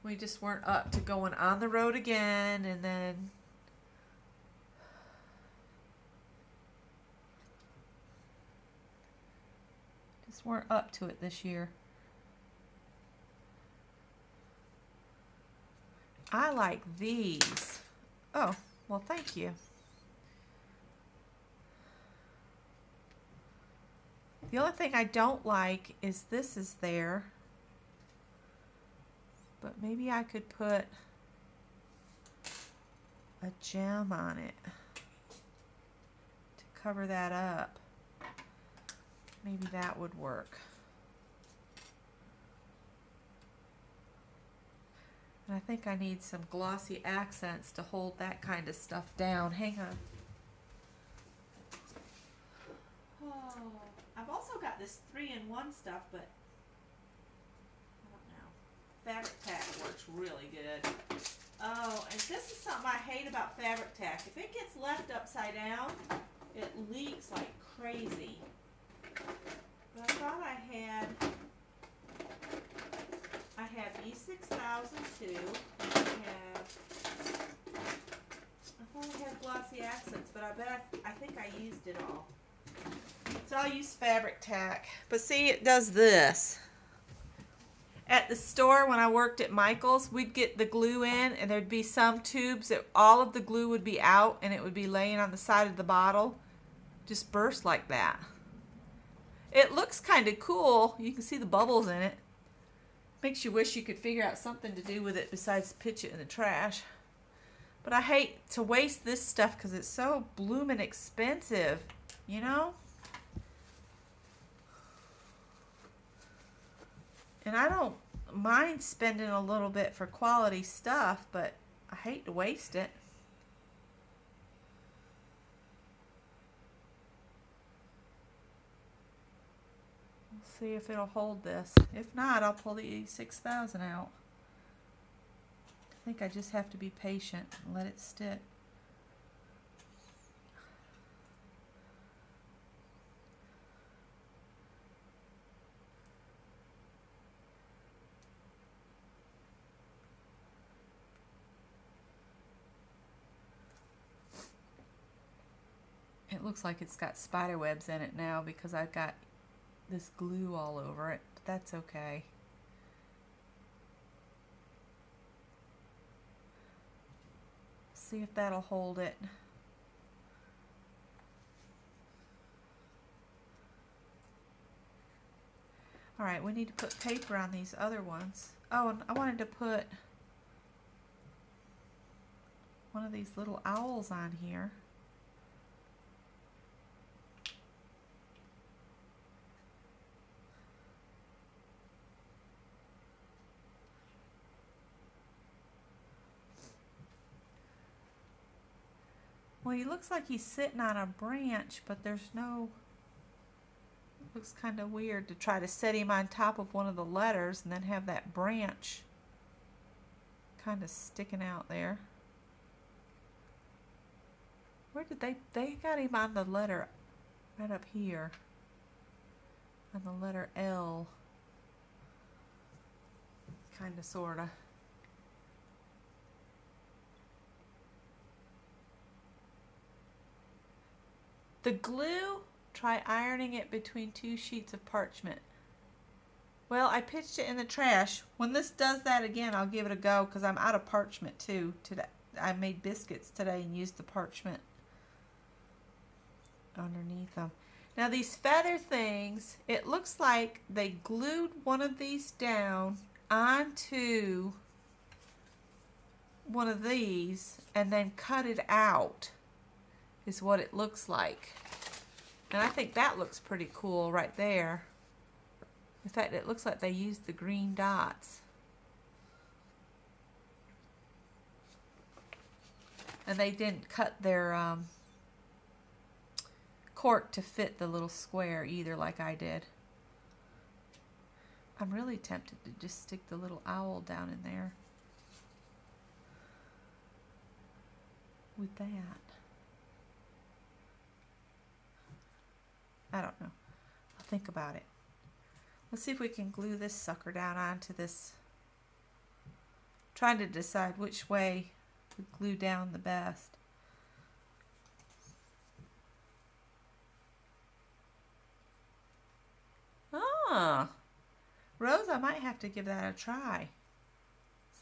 We just weren't up to going on the road again, and then just weren't up to it this year. I like these. Oh, well, thank you. The only thing I don't like is this is there. But maybe I could put a gem on it to cover that up. Maybe that would work. And I think I need some glossy accents to hold that kind of stuff down. Hang on. Oh, I've also got this 3-in-1 stuff, but I don't know. Fabric tack works really good. Oh, and this is something I hate about fabric tack. If it gets left upside down, it leaks like crazy. But I thought I had E6002. And I thought I had glossy accents, but I think I used it all. So I'll use fabric tack. But see, it does this. At the store when I worked at Michael's, we'd get the glue in and there'd be some tubes that all of the glue would be out and it would be laying on the side of the bottle. Just burst like that. It looks kind of cool. You can see the bubbles in it. Makes you wish you could figure out something to do with it besides pitch it in the trash. But I hate to waste this stuff because it's so bloomin' expensive, you know? And I don't mind spending a little bit for quality stuff, but I hate to waste it. We'll see if it'll hold this. If not, I'll pull the 6000 out. I think I just have to be patient and let it stick. It looks like it's got spider webs in it now because I've got this glue all over it, but that's okay. See if that'll hold it. Alright, we need to put paper on these other ones. Oh, and I wanted to put one of these little owls on here. Well, he looks like he's sitting on a branch, but there's no... It looks kind of weird to try to set him on top of one of the letters and then have that branch kind of sticking out there. Where did they got him on the letter right up here. On the letter L. Kind of, sort of. The glue, try ironing it between 2 sheets of parchment. Well, I pitched it in the trash. When this does that again, I'll give it a go because I'm out of parchment too today. I made biscuits today and used the parchment underneath them. Now these feather things, it looks like they glued one of these down onto one of these and then cut it out, is what it looks like. And I think that looks pretty cool right there. In fact, it looks like they used the green dots. And they didn't cut their cork to fit the little square either, like I did. I'm really tempted to just stick the little owl down in there with that. I don't know. I'll think about it. Let's see if we can glue this sucker down onto this. Trying to decide which way to glue down the best. Ah, Rose, I might have to give that a try.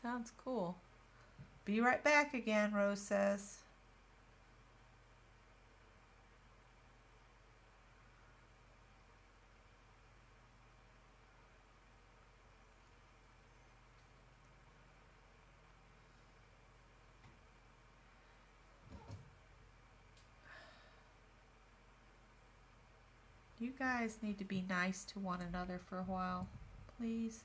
Sounds cool. Be right back again, Rose says. You guys need to be nice to one another for a while, please.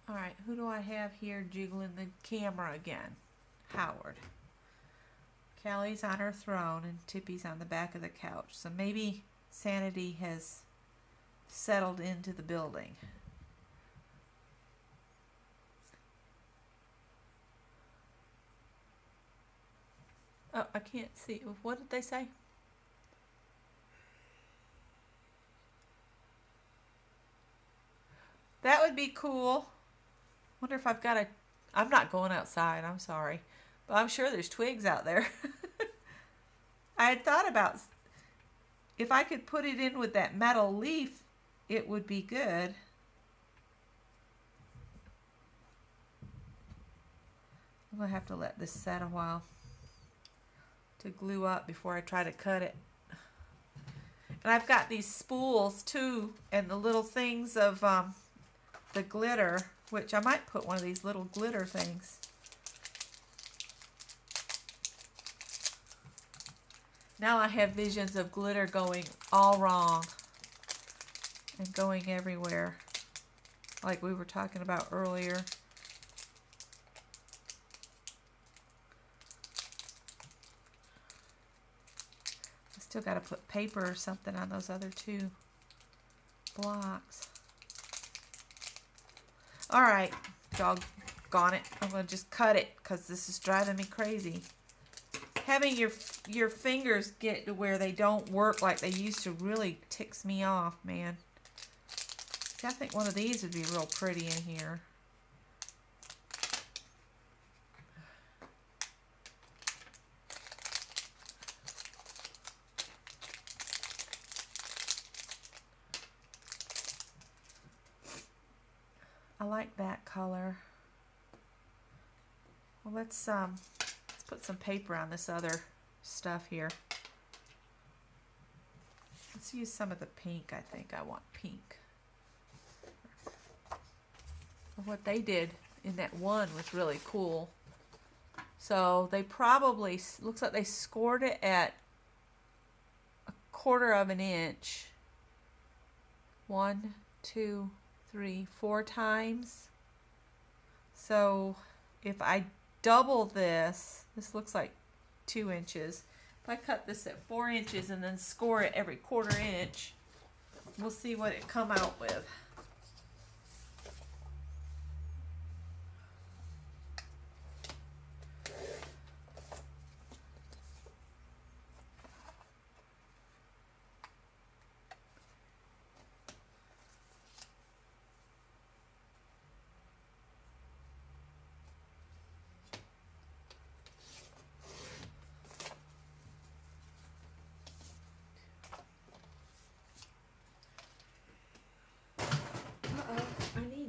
All right, who do I have here jiggling the camera again? Howard. Callie's on her throne and Tippy's on the back of the couch. So maybe sanity has settled into the building. Oh, I can't see. What did they say? That would be cool. Wonder if I've got a... I'm not going outside, I'm sorry. But I'm sure there's twigs out there. I had thought about if I could put it in with that metal leaf, it would be good. I'm going to have to let this set a while to glue up before I try to cut it. And I've got these spools too, and the little things of the glitter, which I might put one of these little glitter things. Now I have visions of glitter going all wrong and going everywhere, like we were talking about earlier. I still got to put paper or something on those other 2 blocks. All right, doggone it. I'm going to just cut it because this is driving me crazy. Having your fingers get to where they don't work like they used to really ticks me off, man. See, I think one of these would be real pretty in here. I like that color. Well, let's put some paper on this other stuff here. Let's use some of the pink. I think I want pink. What they did in that one was really cool. So they probably, looks like they scored it at 1/4 of an inch. 1, 2, 3, 4 times. So if I double this, this looks like 2 inches. If I cut this at 4 inches and then score it every 1/4 inch, we'll see what it come out with.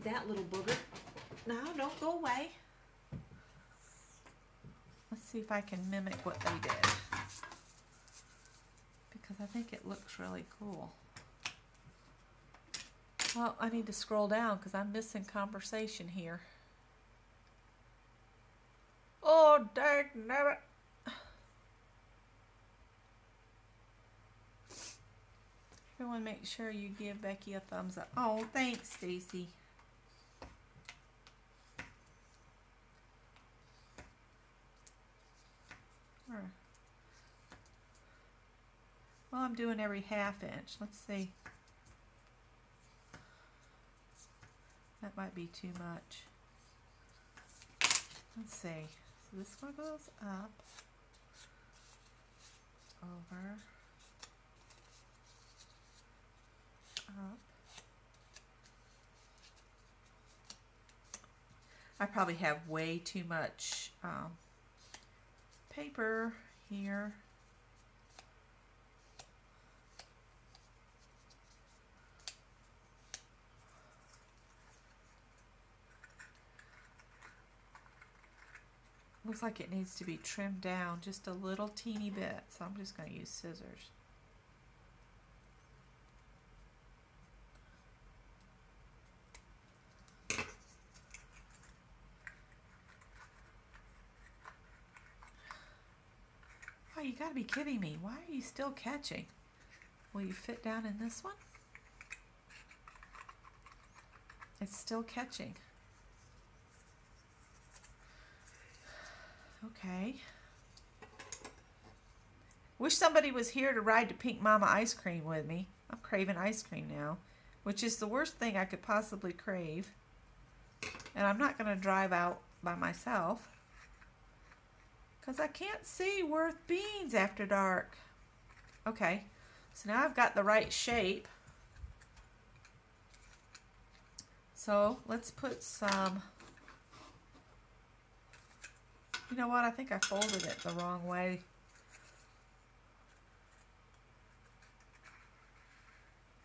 That little booger. No, don't go away. Let's see if I can mimic what they did, because I think it looks really cool. Well, I need to scroll down because I'm missing conversation here. Oh, dang nabbit. Everyone make sure you give Becky a thumbs up. Oh, thanks, Stacy. Well, I'm doing every 1/2 inch. Let's see. That might be too much. Let's see. So this one goes up, over, up. I probably have way too much paper here. Looks like it needs to be trimmed down just a little teeny bit, so I'm just going to use scissors. Oh, you got to be kidding me. Why are you still catching? Will you fit down in this one? It's still catching. Okay. Wish somebody was here to ride to Pink Mama ice cream with me. I'm craving ice cream now, which is the worst thing I could possibly crave. And I'm not going to drive out by myself because I can't see worth beans after dark. Okay, so now I've got the right shape. So let's put some... You know what? I think I folded it the wrong way.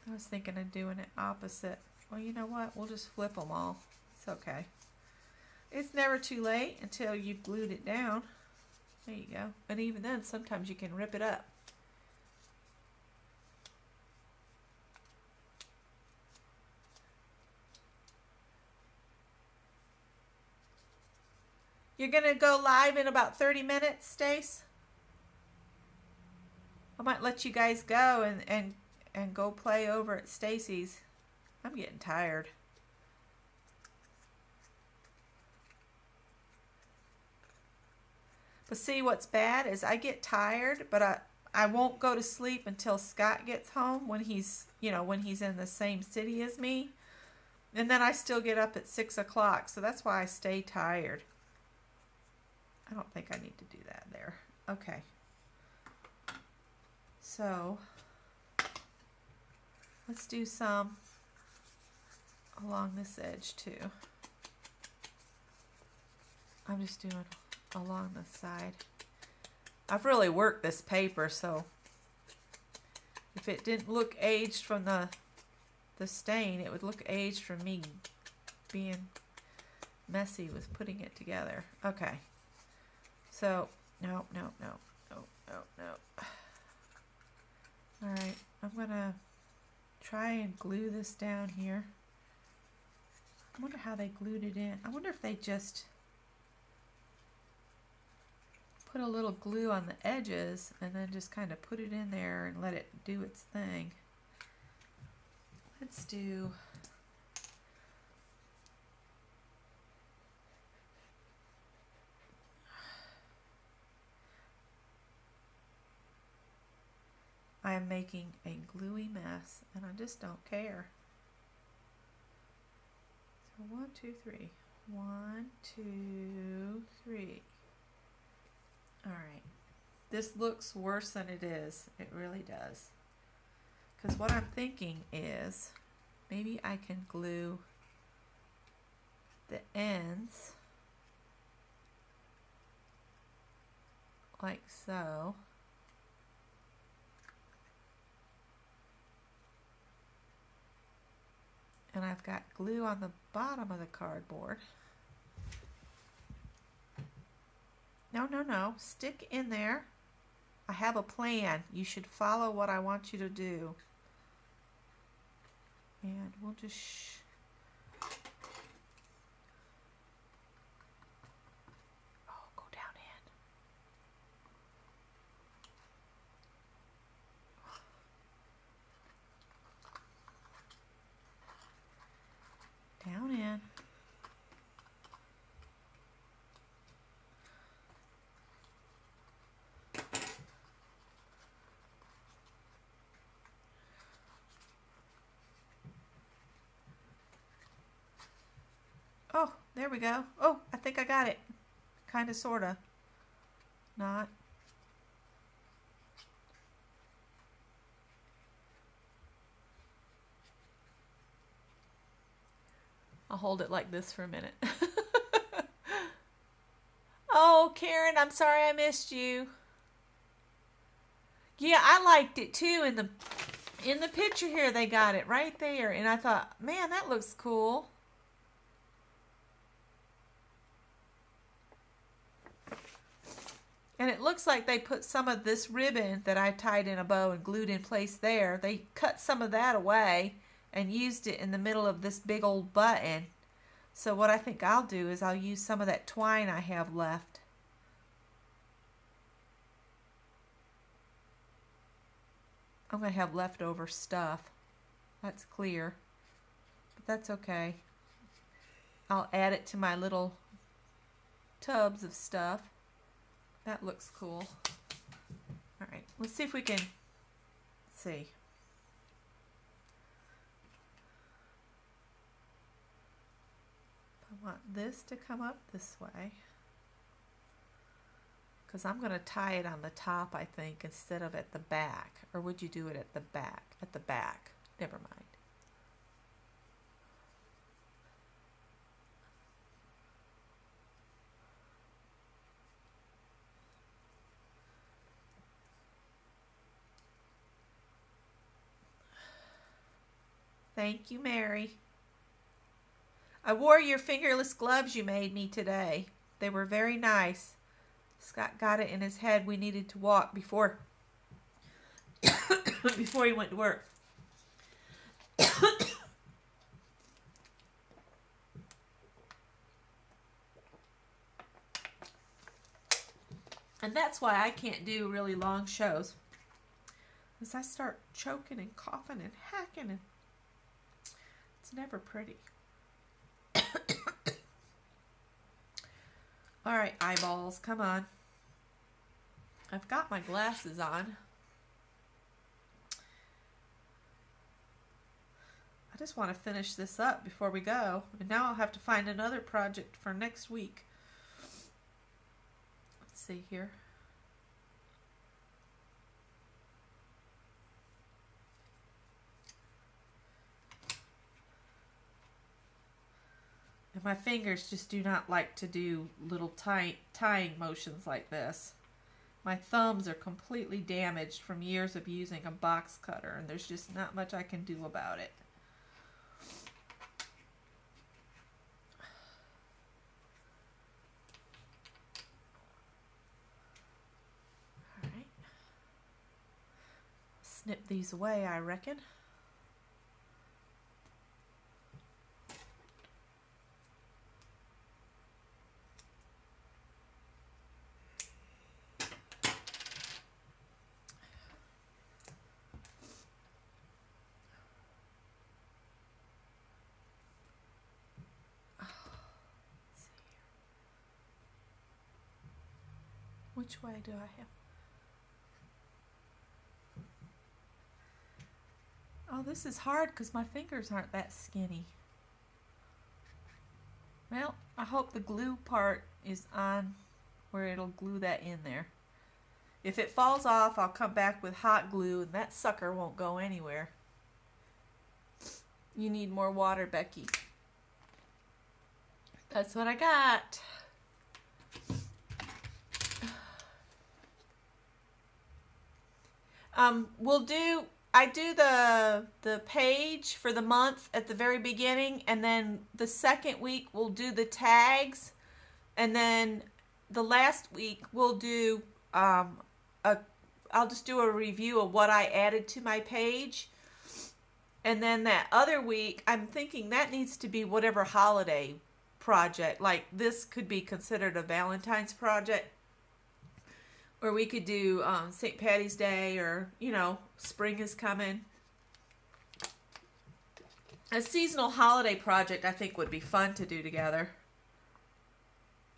I was thinking of doing it opposite. Well, you know what? We'll just flip them all. It's okay. It's never too late until you've glued it down. There you go. And even then, sometimes you can rip it up. You're going to go live in about 30 minutes, Stace? I might let you guys go and go play over at Stacy's. I'm getting tired. But see, what's bad is I get tired, but I won't go to sleep until Scott gets home when he's, when he's in the same city as me. And then I still get up at 6 o'clock, so that's why I stay tired. I don't think I need to do that there. Okay. So, let's do some along this edge too. I'm just doing along the side. I've really worked this paper, so if it didn't look aged from the stain, it would look aged from me being messy with putting it together. Okay. So, no. Alright, I'm going to try and glue this down here. I wonder how they glued it in. I wonder if they just put a little glue on the edges and then just kind of put it in there and let it do its thing. Let's do am making a gluey mess, and I just don't care. So 1, 2, 3. 1, 2, 3. All right. This looks worse than it is. It really does. Because what I'm thinking is maybe I can glue the ends like so. And I've got glue on the bottom of the cardboard. No, no, no. Stick in there. I have a plan. You should follow what I want you to do. And we'll just... Oh, go down in. Down in. Oh, there we go. Oh, I think I got it. Kind of, sort of. Not. I'll hold it like this for a minute. Oh, Karen, I'm sorry I missed you. Yeah, I liked it too. In the picture here, they got it right there. And I thought, man, that looks cool. And it looks like they put some of this ribbon that I tied in a bow and glued in place there. They cut some of that away and used it in the middle of this big old button. So what I think I'll do is I'll use some of that twine I have left. I'm going to have leftover stuff. That's clear. But that's okay. I'll add it to my little tubs of stuff. That looks cool. All right, let's see if we can see. I want this to come up this way because I'm going to tie it on the top, I think, instead of at the back. Or would you do it at the back? At the back. Never mind. Thank you, Mary. I wore your fingerless gloves you made me today. They were very nice. Scott got it in his head we needed to walk before before he went to work. And that's why I can't do really long shows. Because I start choking and coughing and hacking and it's never pretty. All right, eyeballs, come on. I've got my glasses on. I just want to finish this up before we go. And now I'll have to find another project for next week. Let's see here. And my fingers just do not like to do little tying motions like this. My thumbs are completely damaged from years of using a box cutter, and there's just not much I can do about it. All right. Snip these away, I reckon. Which way do I have? Oh, this is hard because my fingers aren't that skinny. Well, I hope the glue part is on where it'll glue that in there. If it falls off, I'll come back with hot glue and that sucker won't go anywhere. You need more water, Becky. That's what I got. I do the page for the month at the very beginning, and then the second week we'll do the tags, and then the last week we'll do I'll just do a review of what I added to my page. And then that other week, I'm thinking that needs to be whatever holiday project. Like this could be considered a Valentine's project. Or we could do St. Patty's Day, or, you know, spring is coming. A seasonal holiday project I think would be fun to do together.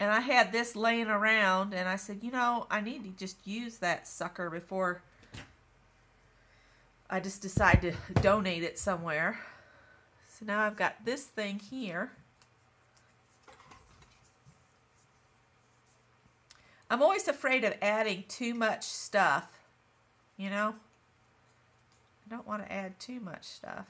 And I had this laying around, and I said, you know, I need to just use that sucker before I just decide to donate it somewhere. So now I've got this thing here. I'm always afraid of adding too much stuff, you know? I don't want to add too much stuff.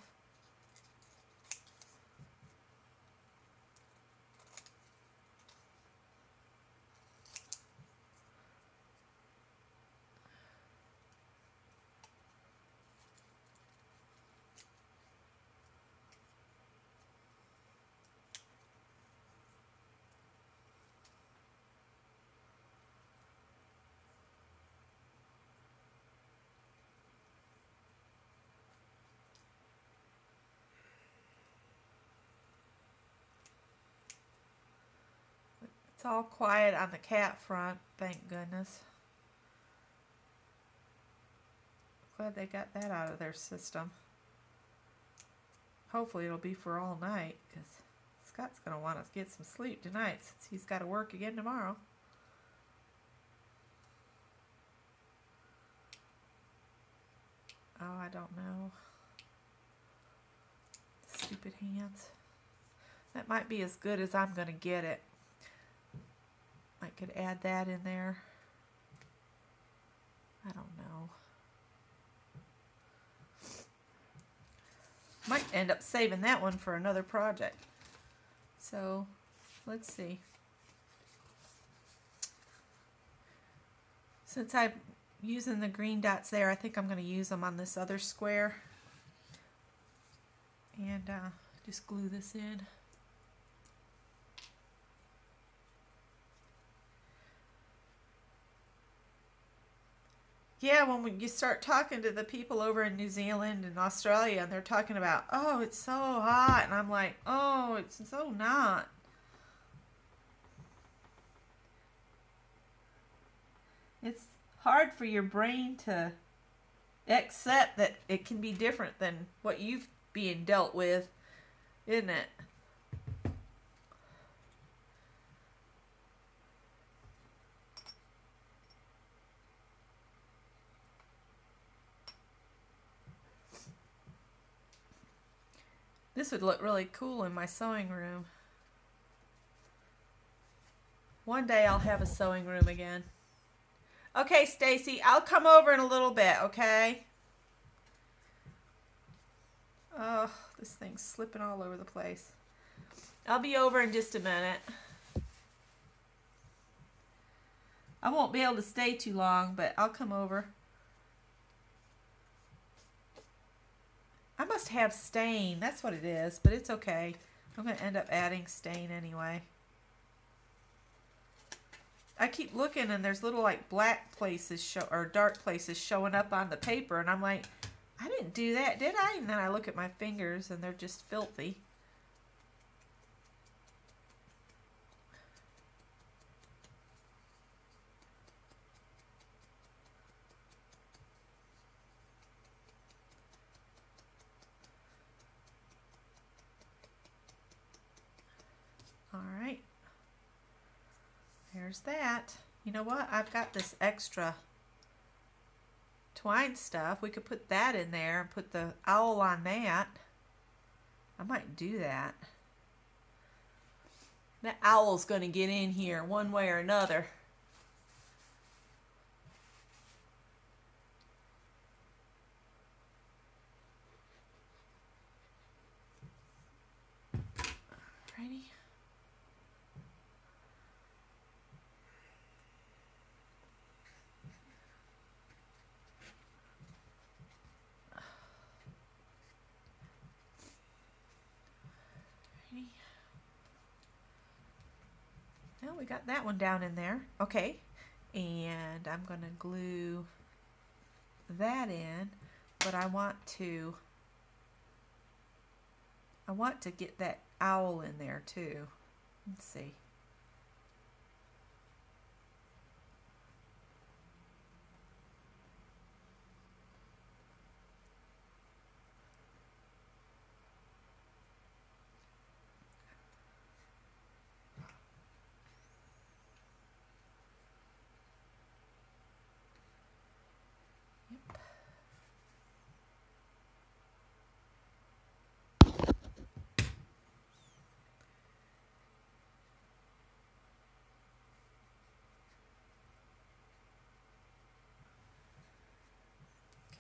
It's all quiet on the cat front, thank goodness. Glad they got that out of their system. Hopefully it'll be for all night, because Scott's going to want to get some sleep tonight since he's got to work again tomorrow. Oh, I don't know. Stupid hands. That might be as good as I'm going to get it. I could add that in there. I don't know. Might end up saving that one for another project. So, let's see. Since I'm using the green dots there, I think I'm going to use them on this other square. And just glue this in. Yeah, when you start talking to the people over in New Zealand and Australia, and they're talking about, oh, it's so hot, and I'm like, oh, it's so not. It's hard for your brain to accept that it can be different than what you've been dealt with, isn't it? This would look really cool in my sewing room. One day I'll have a sewing room again. Okay, Stacy, I'll come over in a little bit, okay? Oh, this thing's slipping all over the place. I'll be over in just a minute. I won't be able to stay too long, but I'll come over. I must have stain. That's what it is, but it's okay. I'm going to end up adding stain anyway. I keep looking and there's little like black places or dark places showing up on the paper, and I'm like, I didn't do that, did I? And then I look at my fingers and they're just filthy. Alright, there's that. You know what? I've got this extra twine stuff. We could put that in there and put the owl on that. I might do that. That owl's going to get in here one way or another. Ready? Well, we got that one down in there. Okay. And I'm going to glue that in, but I want to get that owl in there too. Let's see.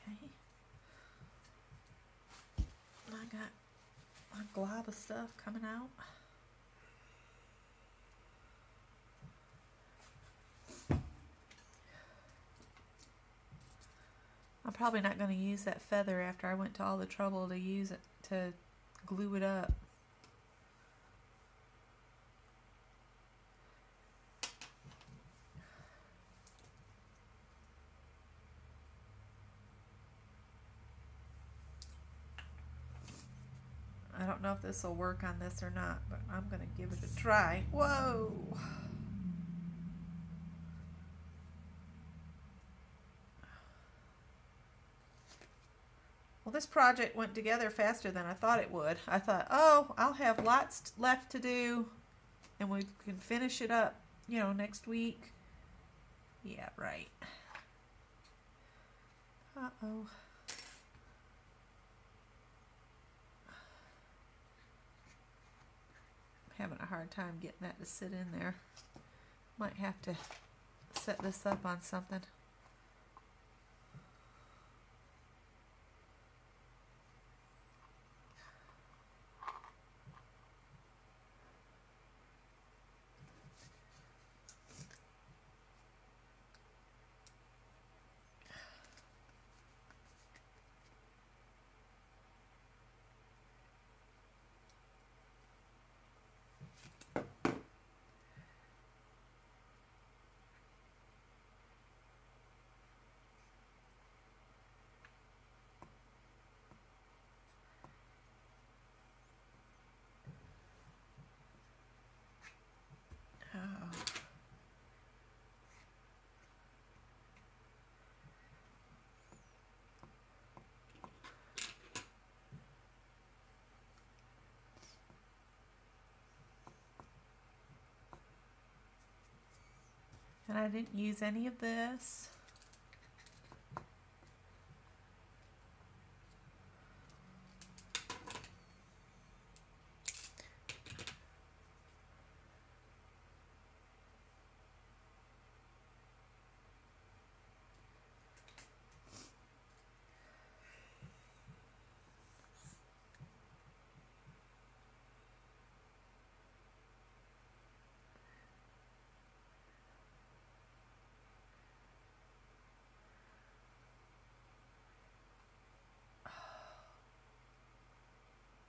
Okay. I got a glob of stuff coming out. I'm probably not going to use that feather after I went to all the trouble to use it to glue it up. I don't know if this will work on this or not, but I'm going to give it a try. Whoa! Well, this project went together faster than I thought it would. I thought, oh, I'll have lots left to do, and we can finish it up, next week. Yeah, right. Uh-oh. Having a hard time getting that to sit in there. Might have to set this up on something. And I didn't use any of this.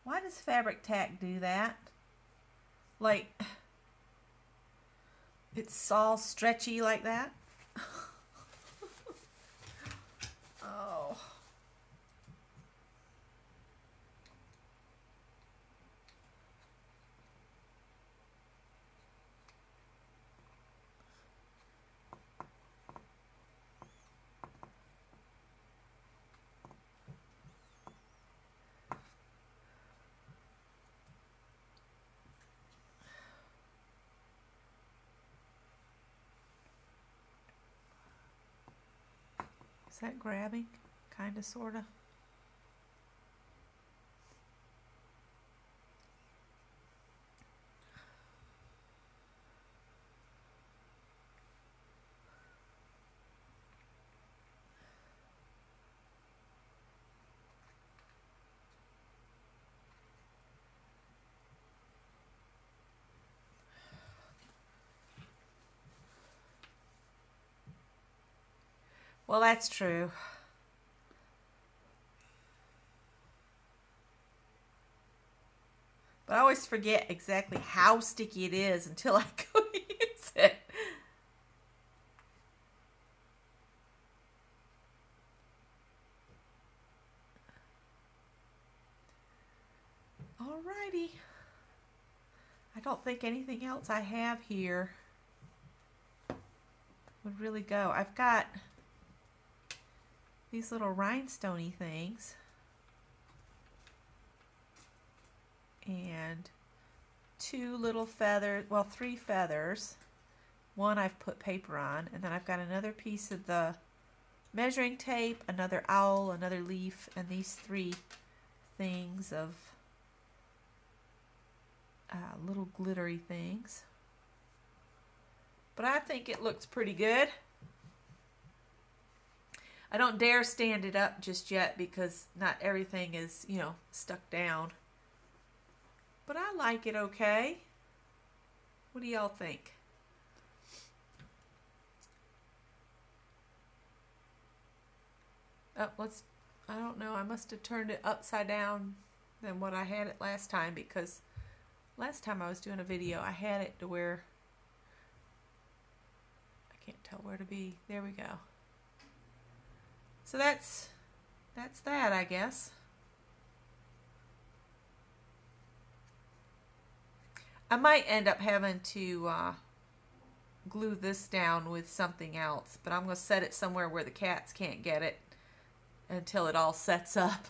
Why does fabric tack do that? Like, it's all stretchy like that? Oh. Is that grabbing? Kind of, sort of. Well, that's true. But I always forget exactly how sticky it is until I go to use it. Alrighty. I don't think anything else I have here would really go. I've got these little rhinestoney things. And two little feathers, well, 3 feathers. One I've put paper on, and then I've got another piece of the measuring tape, another owl, another leaf, and these 3 things of little glittery things. But I think it looks pretty good. I don't dare stand it up just yet because not everything is, you know, stuck down. But I like it okay. What do y'all think? Oh, I don't know, I must have turned it upside down than what I had it last time, because last time I was doing a video, I had it to where, I can't tell where to be. There we go. So that's that, I guess. I might end up having to glue this down with something else, but I'm going to set it somewhere where the cats can't get it until it all sets up.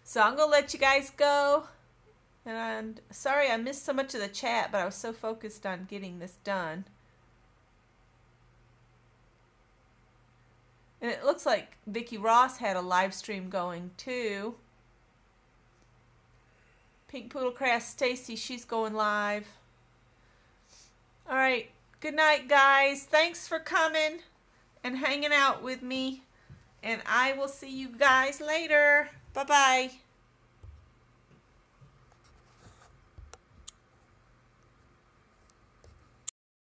So I'm going to let you guys go. And sorry I missed so much of the chat, but I was so focused on getting this done. And it looks like Vicki Ross had a live stream going too. Pink Poodlecraft Stacy, she's going live. All right, good night, guys. Thanks for coming and hanging out with me. And I will see you guys later. Bye-bye.